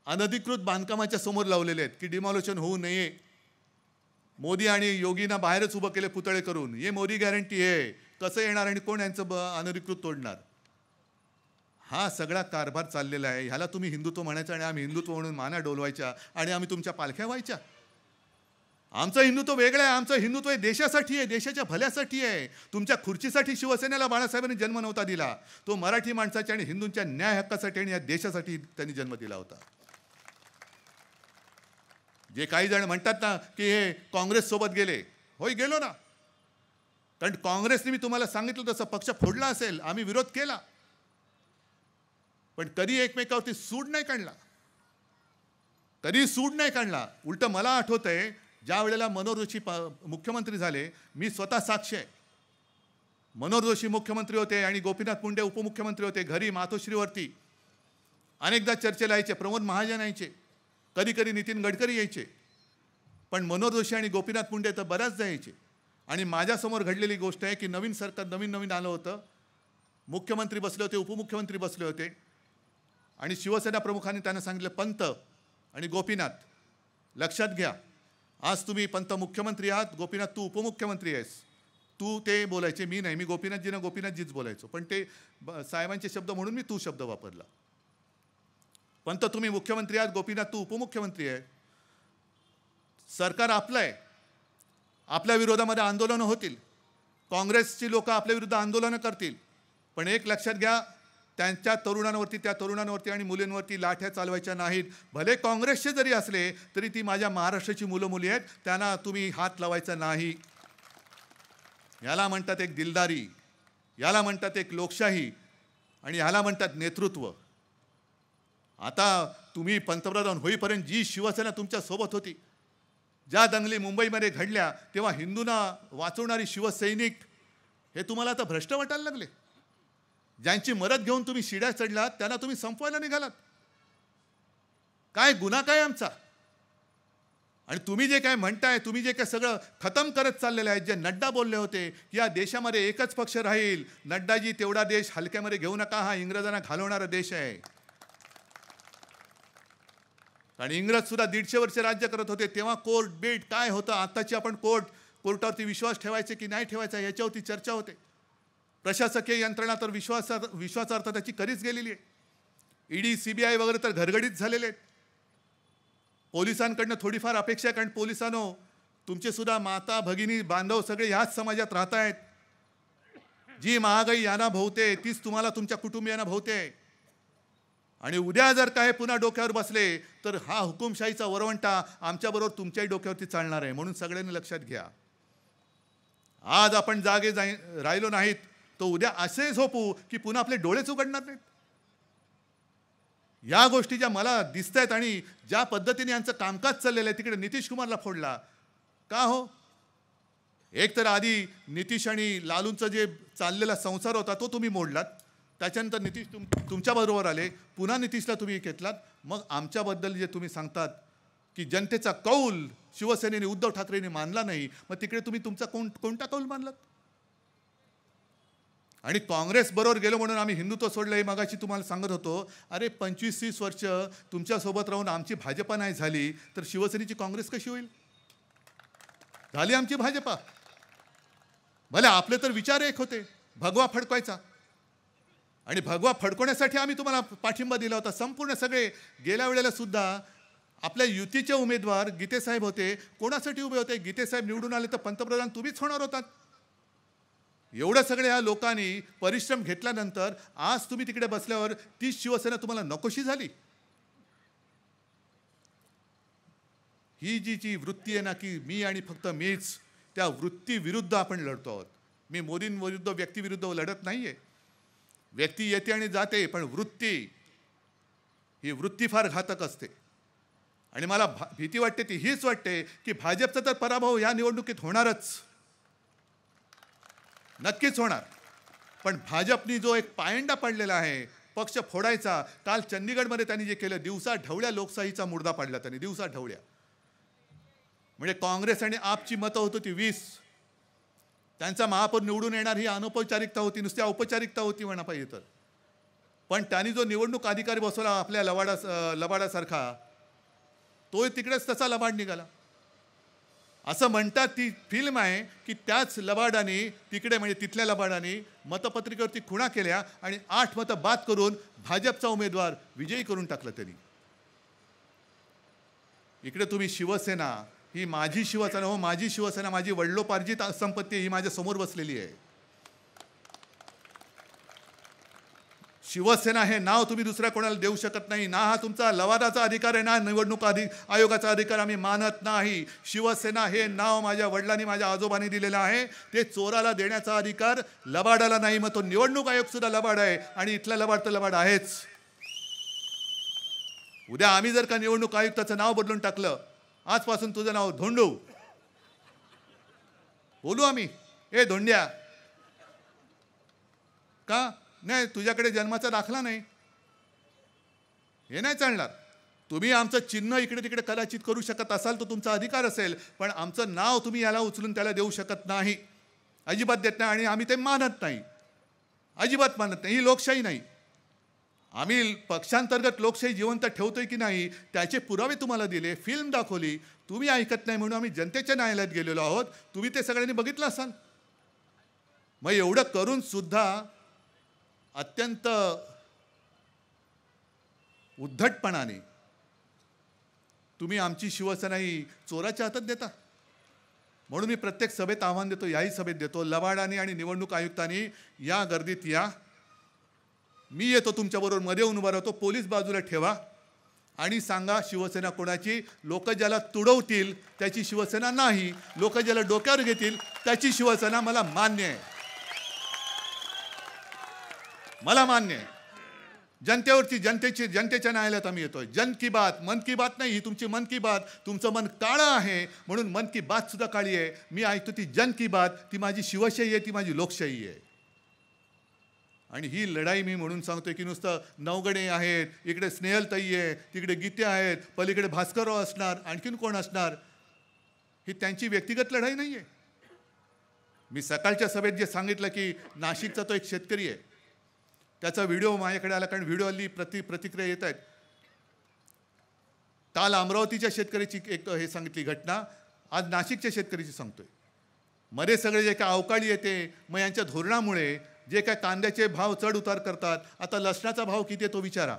अनधिकृत बांधकामाच्या समोर लावलेले आहेत की डिमॉलिशन होऊ नये. मोदी आणि योगींना बाहेरच उभं केले पुतळे करून. ये मोदी गॅरंटी आहे. कसं येणार आणि कोण यांचं अनधिकृत तोडणार? हा सगळा कारभार चाललेला आहे. ह्याला तुम्ही हिंदुत्व म्हणायचं आणि आम्ही हिंदुत्व म्हणून माना डोलवायच्या आणि आम्ही तुमच्या पालख्या व्हायच्या. आमचं हिंदुत्व वेगळं आहे. आमचं हिंदुत्व हे देशासाठी आहे, देशाच्या भल्यासाठी आहे. तुमच्या खुर्चीसाठी शिवसेनेला बाळासाहेबांनी जन्म नव्हता दिला. तो मराठी माणसाच्या आणि हिंदूंच्या न्याय हक्कासाठी आणि या देशासाठी त्यांनी जन्म दिला होता. जे काही जण म्हणतात ना की हे काँग्रेस सोबत गेले, होय गेलो ना. कारण काँग्रेसने मी तुम्हाला सांगितलं तसं पक्ष फोडला असेल, आम्ही विरोध केला, पण कधी एकमेकावरती सूड नाही काढला, कधी सूड नाही काढला. उलट मला आठवतंय ज्या वेळेला मनोहर जोशी मुख्यमंत्री झाले, मी स्वतः साक्षी आहे. मनोहर जोशी मुख्यमंत्री होते आणि गोपीनाथ मुंडे उपमुख्यमंत्री होते. घरी मातोश्रीवरती अनेकदा चर्चेला यायचे, प्रमोद महाजन यायचे, कधी कधी नितीन गडकरी यायचे, पण मनोहर जोशी आणि गोपीनाथ मुंडे तर बऱ्याचदा यायचे. आणि माझ्यासमोर घडलेली गोष्ट आहे की नवीन सरकार नवीन आलं होतं, मुख्यमंत्री बसले होते, उपमुख्यमंत्री बसले होते आणि शिवसेना प्रमुखांनी त्यांना सांगितलं, पंत आणि गोपीनाथ लक्षात घ्या, आज तुम्ही पंत मुख्यमंत्री आहात, गोपीनाथ तू उपमुख्यमंत्री आहेस. तू ते बोलायचे, मी नाही, मी गोपीनाथजीच बोलायचो, पण ते साहेबांचे शब्द म्हणून मी तू शब्द वापरला. पंत तुम्ही मुख्यमंत्री आहात, गोपीनाथ तू उपमुख्यमंत्री आहे. सरकार आपलं आहे, आपल्या विरोधामध्ये आंदोलनं होतील, काँग्रेसची लोक आपल्या विरुद्ध आंदोलनं करतील, पण एक लक्षात घ्या, त्या तरुणांवरती आणि मुलींवरती लाठ्या चालवायच्या नाहीत. भले काँग्रेसचे जरी असले तरी ती माझ्या महाराष्ट्राची मुलं मुली आहेत, त्यांना तुम्ही हात लावायचा नाही. याला म्हणतात एक दिलदारी, याला म्हणतात एक लोकशाही आणि याला म्हणतात नेतृत्व. आता तुम्ही पंतप्रधान होईपर्यंत जी शिवसेना तुमच्या सोबत होती, ज्या दंगली मुंबईमध्ये घडल्या तेव्हा हिंदूंना वाचवणारी शिवसैनिक, हे तुम्हाला आता भ्रष्ट वाटायला लागले. ज्यांची मदत घेऊन तुम्ही शिड्या चढलात त्यांना तुम्ही संपवायला निघालात. काय गुन्हा काय आमचा? आणि तुम्ही जे काय म्हणताय, तुम्ही जे काय सगळं खतम करत चाललेलं आहे, जे नड्डा बोलले होते की या देशामध्ये एकच पक्ष राहील, नड्डाजी तेवढा देश हलक्यामध्ये घेऊ नका, हा इंग्रजांना घालवणारा देश आहे. आणि इंग्रज सुद्धा 150 वर्ष राज्य करत होते, तेव्हा कोर्ट बेट काय होतं. आताची आपण कोर्टावरती विश्वास ठेवायचे की नाही ठेवायचा याच्यावरती चर्चा होते. प्रशासकीय यंत्रणा तर विश्वासार्थ त्याची करीच गेलेली आहे. ईडी CBI वगैरे तर घरगडीत झालेले आहेत. पोलिसांकडनं थोडीफार अपेक्षा आहे, कारण पोलिसांनो तुमचे सुद्धा माता भगिनी बांधव सगळे ह्याच समाजात राहत आहेत. जी महागाई यांना भोवते तीच तुम्हाला तुमच्या कुटुंबियांना भोवते. आणि उद्या जर काय पुन्हा डोक्यावर बसले तर हा हुकुमशाहीचा वरवंटा आमच्याबरोबर तुमच्याही डोक्यावरती चालणार आहे. म्हणून सगळ्यांनी लक्षात घ्या, आज आपण जागे राहिलो नाहीत तो उद्या असे झोपू की पुन्हा आपले डोळेच उघडणार नाहीत. या गोष्टी ज्या मला दिसत आहेत आणि ज्या पद्धतीने यांचं कामकाज चाललेलं आहे, तिकडे नितीश कुमारला फोडला का हो? एक तर आधी नितीश आणि लालूंचा जे चाललेला संसार होता तो तुम्ही मोडलात, त्याच्यानंतर नितीश तुमच्याबरोबर आले, पुन्हा नितीशला तुम्ही घेतलात. मग आमच्याबद्दल जे तुम्ही सांगतात की जनतेचा कौल शिवसेनेने उद्धव ठाकरेंनी मानला नाही, मग तिकडे तुम्ही तुमचा कोणता कौल मानलात? आणि काँग्रेस बरोबर गेलो म्हणून आम्ही हिंदुत्व सोडलं हे मगाशी तुम्हाला सांगत होतो. अरे 25-30 वर्ष तुमच्यासोबत राहून आमची भाजपा नाही झाली तर शिवसेनेची काँग्रेस कशी होईल? झाली आमची भाजपा. भले आपले तर विचार एक होते, भगवा फडकवायचा, आणि भगवा फडकवण्यासाठी आम्ही तुम्हाला पाठिंबा दिला होता. संपूर्ण सगळे गेल्या वेळेला सुद्धा आपल्या युतीचे उमेदवार गीतेसाहेब होते. कोणासाठी उभे होते? गीतेसाहेब निवडून आले तर पंतप्रधान तुम्हीच होणार होतात. एवढं सगळे ह्या लोकांनी परिश्रम घेतल्यानंतर आज तुम्ही तिकडे बसल्यावर तीच शिवसेना तुम्हाला नकोशी झाली. ही जी वृत्ती आहे ना की मी आणि फक्त मीच, त्या वृत्तीविरुद्ध आपण लढतो आहोत. मी मोदींविरुद्ध व्यक्तीविरुद्ध लढत नाहीये. व्यक्ती येते आणि जाते, पण ही वृत्ती फार घातक असते. आणि मला भीती वाटते ती हीच वाटते की भाजपचा तर पराभव या निवडणुकीत होणारच, नक्कीच होणार. पण भाजपनी जो एक पायंडा पडलेला आहे पक्ष फोडायचा, काल चंदीगडमध्ये त्यांनी जे केलं, दिवसा ढवळ्या लोकशाहीचा मुर्दा पाडला त्यांनी, दिवसा ढवळ्या. म्हणजे काँग्रेस आणि आपची मतं होती ती 20, त्यांचा महापौर निवडून येणार ही अनौपचारिकता होती, नुसती औपचारिकता होती म्हणा पाहिजे तर. पण त्यांनी जो निवडणूक अधिकारी बसवला आपल्या लबाडासारखा, तो तिकडेच तसा लबाड निघाला. असं म्हणतात ती फिल्म आहे की त्याच लबाडाने तिकडे, म्हणजे तिथल्या लबाडाने मतपत्रिकेवरती खुणा केल्या आणि 8 मतं बाद करून भाजपचा उमेदवार विजयी करून टाकला त्यांनी. इकडे तुम्ही शिवसेना, ही माझी शिवसेना हो, माझी शिवसेना, माझी वडिलोपार्जित संपत्ती ही माझ्या समोर बसलेली आहे. शिवसेना हे नाव तुम्ही दुसऱ्या कोणाला देऊ शकत नाही. ना हा तुमचा लवादाचा अधिकार आहे, ना निवडणूक आयोगाचा अधिकार आम्ही मानत नाही. शिवसेना हे नाव माझ्या वडिलांनी माझ्या आजोबांनी दिलेलं आहे. ते चोराला देण्याचा अधिकार लबाडाला नाही. मग तो निवडणूक आयोग सुद्धा लबाड आहे आणि इथला लबाड तर लबाड आहेच. उद्या आम्ही जर का निवडणूक आयुक्ताचं नाव बदलून टाकलं, आजपासून तुझं नाव धोंडू, बोलू आम्ही ए धोंड्या, का नाही तुझ्याकडे जन्माचा दाखला नाही, हे नाही चालणार. तुम्ही आमचं चिन्ह इकडे तिकडे कदाचित करू शकत असाल तर तुमचा अधिकार असेल, पण आमचं नाव तुम्ही याला उचलून त्याला देऊ शकत नाही, अजिबात देत नाही. आणि आम्ही ते मानत नाही, अजिबात मानत नाही. ही लोकशाही नाही. आम्ही पक्षांतर्गत लोकशाही जिवंत ठेवतोय की नाही त्याचे पुरावे तुम्हाला दिले, फिल्म दाखवली, तुम्ही ऐकत नाही म्हणून आम्ही जनतेच्या न्यायालयात गेलेलो आहोत. तुम्ही ते सगळ्यांनी बघितलं असाल. मग एवढं करून सुद्धा अत्यंत उद्धटपणाने तुम्ही आमची शिवसेना ही चोराच्या हातात देता. म्हणून मी प्रत्येक सभेत आव्हान देतो, याही सभेत देतो, लबाडानी आणि निवडणूक आयुक्तांनी या गर्दीत या. मी येतो तुमच्याबरोबर, मध्ये उभा राहतो, पोलीस बाजूला ठेवा आणि सांगा शिवसेना कोणाची. लोक ज्याला तुडवतील त्याची शिवसेना नाही, लोक ज्याला डोक्यावर घेतील त्याची शिवसेना मला मान्य आहे, मला मान्य आहे. जनतेवरची जनतेच्या न्यायालयात आम्ही येतोय. जन की बात, मन की बात नाही, ही तुमची मन की बात. तुमचं मन काळं आहे म्हणून मन की बात सुद्धा काळी आहे. मी ऐकतो ती जन की बात, ती माझी शिवशाही आहे, ती माझी लोकशाही आहे. आणि ही लढाई मी म्हणून सांगतोय की नुसतं नवगणे आहेत, इकडे स्नेहलताई आहे, तिकडे गीते आहेत, पलीकडे भास्करराव असणार, आणखीन कोण असणार, ही त्यांची व्यक्तिगत लढाई नाही आहे. मी सकाळच्या सभेत जे सांगितलं की नाशिकचा तो एक शेतकरी आहे, त्याचा व्हिडिओ माझ्याकडे आला, कारण व्हिडिओ हल्ली प्रतिक्रिया येत आहेत. काल अमरावतीच्या शेतकऱ्याची एक हे सांगितली घटना, आज नाशिकच्या शेतकऱ्याची सांगतोय. मध्ये सगळे जे काय अवकाळी येते, मग यांच्या धोरणामुळे जे काय कांद्याचे भाव चढ उतार करतात. आता लसणाचा भाव किती आहे तो विचारा.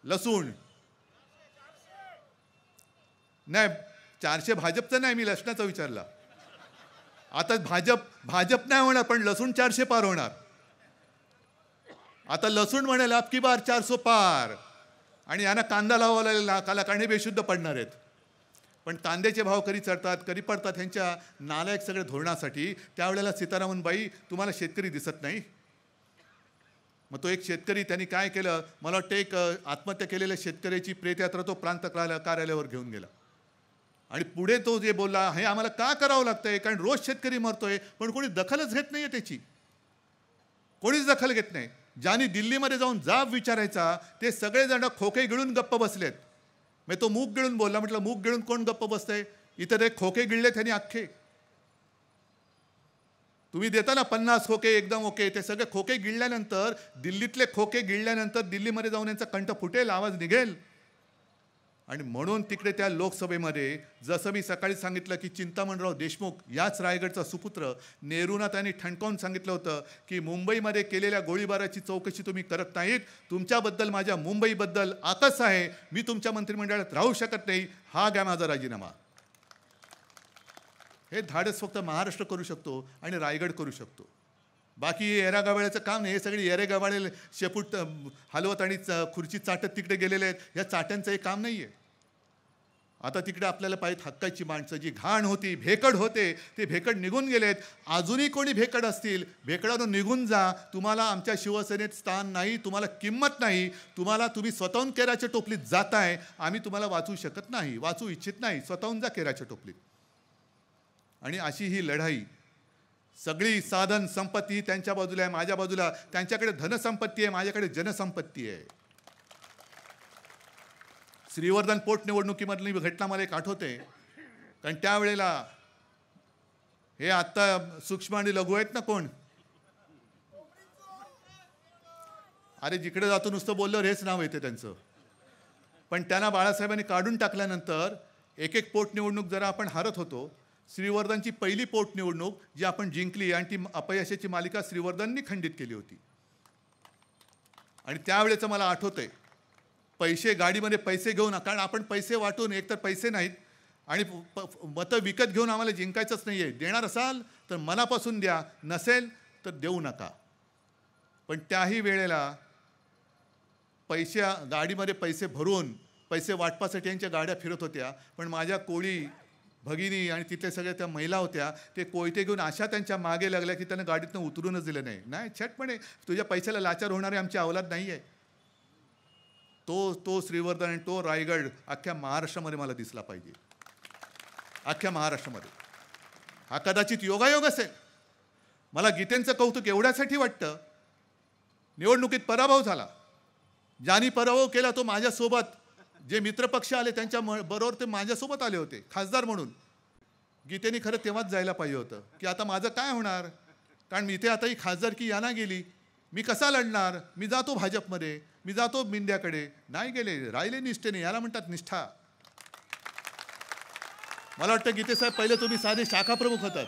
लसूण नाही, 400 भाजपचा नाही, मी लसणाचा विचारला. आता भाजप नाही होणार, पण लसूण 400 पार होणार. आता लसूण म्हणाल अबकी बार 400 पार, आणि यांना कांदा लावायला कारण हे बेशुद्ध पडणार आहेत. पण कांद्याचे भाव कधी चढतात कधी पडतात ह्यांच्या नालायक सगळ्या धोरणासाठी. त्यावेळेला सीतारामनबाई तुम्हाला शेतकरी दिसत नाही. मग तो एक शेतकरी त्यांनी काय केलं, मला वाटतं एक आत्महत्या केलेल्या शेतकऱ्याची प्रेतयात्रा तो प्रांत कार्यालयावर घेऊन गेला. आणि पुढे तो जे बोलला, हे आम्हाला का करावं लागतंय, कारण रोज शेतकरी मरतोय, पण कोणी दखलच घेत नाहीये त्याची, कोणीच दखल घेत नाही. ज्यांनी दिल्लीमध्ये जाऊन जाब विचारायचा ते सगळेजण खोके गिळून गप्प बसलेत. मग तो मूग गिळून बोलला. म्हटलं मूग गिळून कोण गप्प बसतंय, इथं ते खोके गिळले त्यांनी अख्खे. तुम्ही देता ना 50 खोके एकदम ओके, ते सगळे खोके गिळल्यानंतर, दिल्लीतले खोके गिळल्यानंतर दिल्लीमध्ये जाऊन यांचा कंठ फुटेल, आवाज निघेल. आणि म्हणून तिकडे त्या लोकसभेमध्ये जसं मी सकाळी सांगितलं की चिंतामणराव देशमुख याच रायगडचा सुपुत्र, नेहरूंना त्यांनी ठणकावून सांगितलं होतं की मुंबईमध्ये केलेल्या गोळीबाराची चौकशी तुम्ही करत नाहीत, तुमच्याबद्दल माझ्या मुंबईबद्दल आकस आहे, मी तुमच्या मंत्रिमंडळात राहू शकत नाही, हा घ्या माझा राजीनामा. हे धाडस फक्त महाराष्ट्र करू शकतो आणि रायगड करू शकतो. बाकी येऱ्यागावाळ्याचं काम नाही. हे सगळे येरेगावाळे शेपूट हलवत आणि खुर्ची चाटत तिकडे गेलेले आहेत. या चाट्यांचं हे काम नाही आहे. आता तिकडे आपल्याला पाहिजे हक्काची माणसं, जी घाण होती, भेकड होते, ते भेकड निघून गेलेत. अजूनही कोणी भेकड असतील, भेकडातून निघून जा. तुम्हाला आमच्या शिवसेनेत स्थान नाही, तुम्हाला किंमत नाही. तुम्ही स्वतःहून केराच्या टोपलीत जाताय, आम्ही तुम्हाला वाचू शकत नाही, वाचू इच्छित नाही. स्वतःहून जा केराच्या टोपलीत. आणि अशी ही लढाई, सगळी साधन संपत्ती त्यांच्या बाजूला आहे, माझ्या बाजूला. त्यांच्याकडे धनसंपत्ती आहे, माझ्याकडे जनसंपत्ती आहे. श्रीवर्धन पोटनिवडणुकीमधली घटना मला एक आठवते, कारण त्यावेळेला हे आत्ता सूक्ष्म आणि लघु आहेत ना कोण, अरे जिकडे जातो नुसतं बोलल्यावर हेच नाव येते त्यांचं. पण त्यांना बाळासाहेबांनी काढून टाकल्यानंतर एक एक पोटनिवडणूक जरा आपण हारत होतो. श्रीवर्धनची पहिली पोटनिवडणूक जी आपण जिंकली आणि ती अपयशाची मालिका श्रीवर्धननी खंडित केली होती. आणि त्यावेळेचं मला आठवतंय, पैसे गाडीमध्ये पैसे घेऊन, कारण आपण पैसे वाटून, एकतर पैसे नाहीत आणि मतं विकत घेऊन आम्हाला जिंकायचंच नाही आहे. देणार असाल तर मनापासून द्या, नसेल तर देऊ नका. पण त्याही वेळेला गाडीमध्ये पैसे भरून पैसे वाटपासाठी यांच्या गाड्या फिरत होत्या. पण माझ्या कोळी भगिनी आणि तिथले सगळ्या त्या महिला होत्या, ते कोयते घेऊन अशा त्यांच्या मागे लागल्या की त्यांना गाडीतनं उतरूनच दिलं नाही. नाही छटपणे तुझ्या पैशाला लाचार होणारे आमची अवलाद नाही आहे. तो श्रीवर्धन आणि तो रायगड अख्ख्या महाराष्ट्रामध्ये मला दिसला पाहिजे, अख्ख्या महाराष्ट्रामध्ये. हा कदाचित योगायोग असेल. मला गीतेंचं कौतुक एवढ्यासाठी वाटतं, निवडणुकीत पराभव झाला. ज्यांनी पराभव केला तो माझ्यासोबत, जे मित्रपक्ष आले त्यांच्या बरोबर ते माझ्यासोबत आले होते खासदार म्हणून. गीतेने खरं तेव्हाच जायला पाहिजे होतं की आता माझं काय होणार, कारण मी इथे आता ही खासदारकी याना गेली, मी कसा लढणार, मी जातो भाजपमध्ये, मी जातो मिंद्याकडे. नाही गेले, राहिले निष्ठेने. याला म्हणतात निष्ठा. मला वाटतं गीते साहेब पहिले तुम्ही साधे शाखा प्रमुख होतात.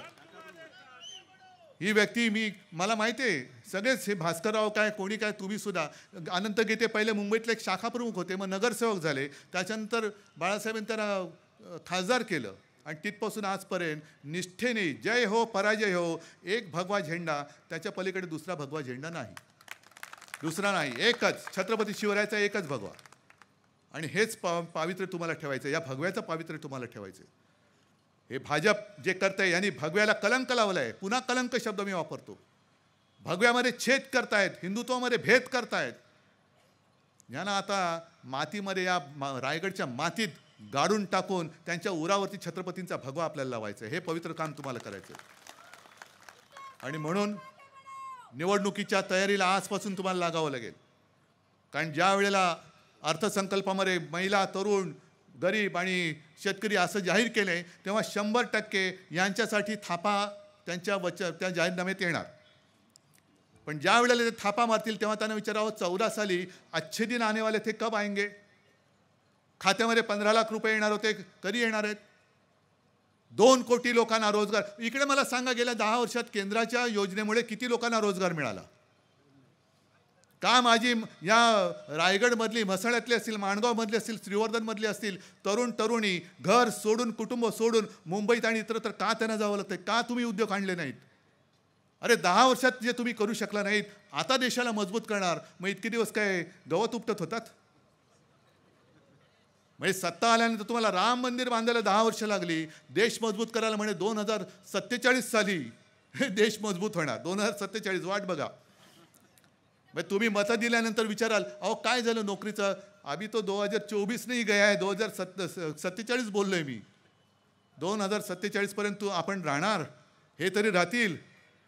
ही व्यक्ती मला माहिती आहे, सगळेच हे भास्करराव काय कोणी काय तुम्ही सुद्धा. अनंत गीते पहिले मुंबईतले एक शाखा प्रमुख होते, मग नगरसेवक झाले, त्याच्यानंतर बाळासाहेबांनी त्यांना खासदार केलं आणि तिथपासून आजपर्यंत निष्ठेने जय हो पराजय हो, एक भगवा झेंडा, त्याच्या पलीकडे दुसरा भगवा झेंडा नाही, दुसरा नाही, एकच छत्रपती शिवरायाचा एकच भगवा. आणि हेच पावित्र्य तुम्हाला ठेवायचं, या भगव्याचं पावित्र्य तुम्हाला ठेवायचं. हे भाजप जे करतंय यांनी भगव्याला कलंक लावलाय. पुन्हा कलंक शब्द मी वापरतो. भगव्यामध्ये छेद करतायत, हिंदुत्वामध्ये भेद करतायत. यांना आता मातीमध्ये, या रायगडच्या मातीत गाडून टाकून त्यांच्या उरावरती छत्रपतींचा भगवा आपल्याला लावायचा. हे पवित्र काम तुम्हाला करायचं. आणि म्हणून निवडणुकीच्या तयारीला आजपासून तुम्हाला लागावं लागेल. कारण ज्या वेळेला अर्थसंकल्पामध्ये महिला, तरुण, गरीब आणि शेतकरी असं जाहीर केले, तेव्हा 100% यांच्यासाठी थापा त्या जाहीरनाम्यात येणार. पण ज्या वेळेला ते थापा मारतील तेव्हा त्यांना विचारावं, 14 साली अच्छे दिन आने वाले थे, कब आएंगे? खात्यामध्ये 15 लाख रुपये येणार होते, कधी येणार आहेत? 2 कोटी लोकांना रोजगार. इकडे मला सांगा, गेल्या 10 वर्षात केंद्राच्या योजनेमुळे किती लोकांना रोजगार मिळाला? का माझी या रायगडमधली, म्हसळ्यातली असतील, माणगावमधली असतील, श्रीवर्धनमधली असतील तरुण तरुणी घर सोडून, कुटुंब सोडून मुंबईत आणि इतरत्र का त्यांना जावं लागतं? का तुम्ही उद्योग आणले नाहीत? अरे 10 वर्षात जे तुम्ही करू शकला नाहीत, आता देशाला मजबूत करणार, मग इतके दिवस काय गवत उपटत होतात? म्हणजे सत्ता आल्यानंतर तुम्हाला राम मंदिर बांधायला 10 वर्ष लागली, देश मजबूत करायला म्हणे 2047 साली देश मजबूत होणार. 2047 वाट बघा. मग तुम्ही मतं दिल्यानंतर विचाराल, अहो काय झालं नोकरीचं? अभी तो 2024 नाही गया है, 2047 बोललोय मी. 2047 पर्यंत आपण राहणार, हे तरी राहतील,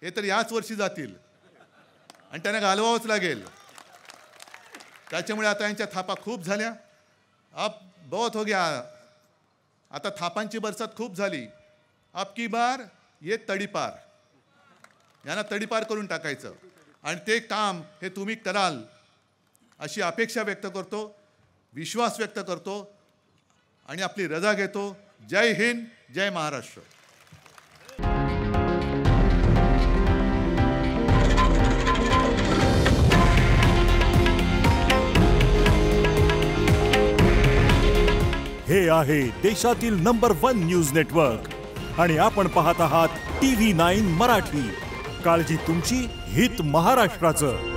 हे तर याच वर्षी जातील आणि त्यांना घालवावंच लागेल. त्याच्यामुळे आता यांच्या थापा खूप झाल्या. अब बहुत हो गया. आता थापांची बरसात खूप झाली. अब की बार ये तडीपार, यांना तडीपार करून टाकायचं. आणि ते काम हे तुम्ही कराल अशी अपेक्षा व्यक्त करतो, विश्वास व्यक्त करतो आणि आपली रजा घेतो. जय हिंद, जय महाराष्ट्र. हे आहे देशातील नंबर 1 न्यूज नेटवर्क आणि आपण पाहत आहात TV9 मराठी. काळजी तुमची, हित महाराष्ट्राचं.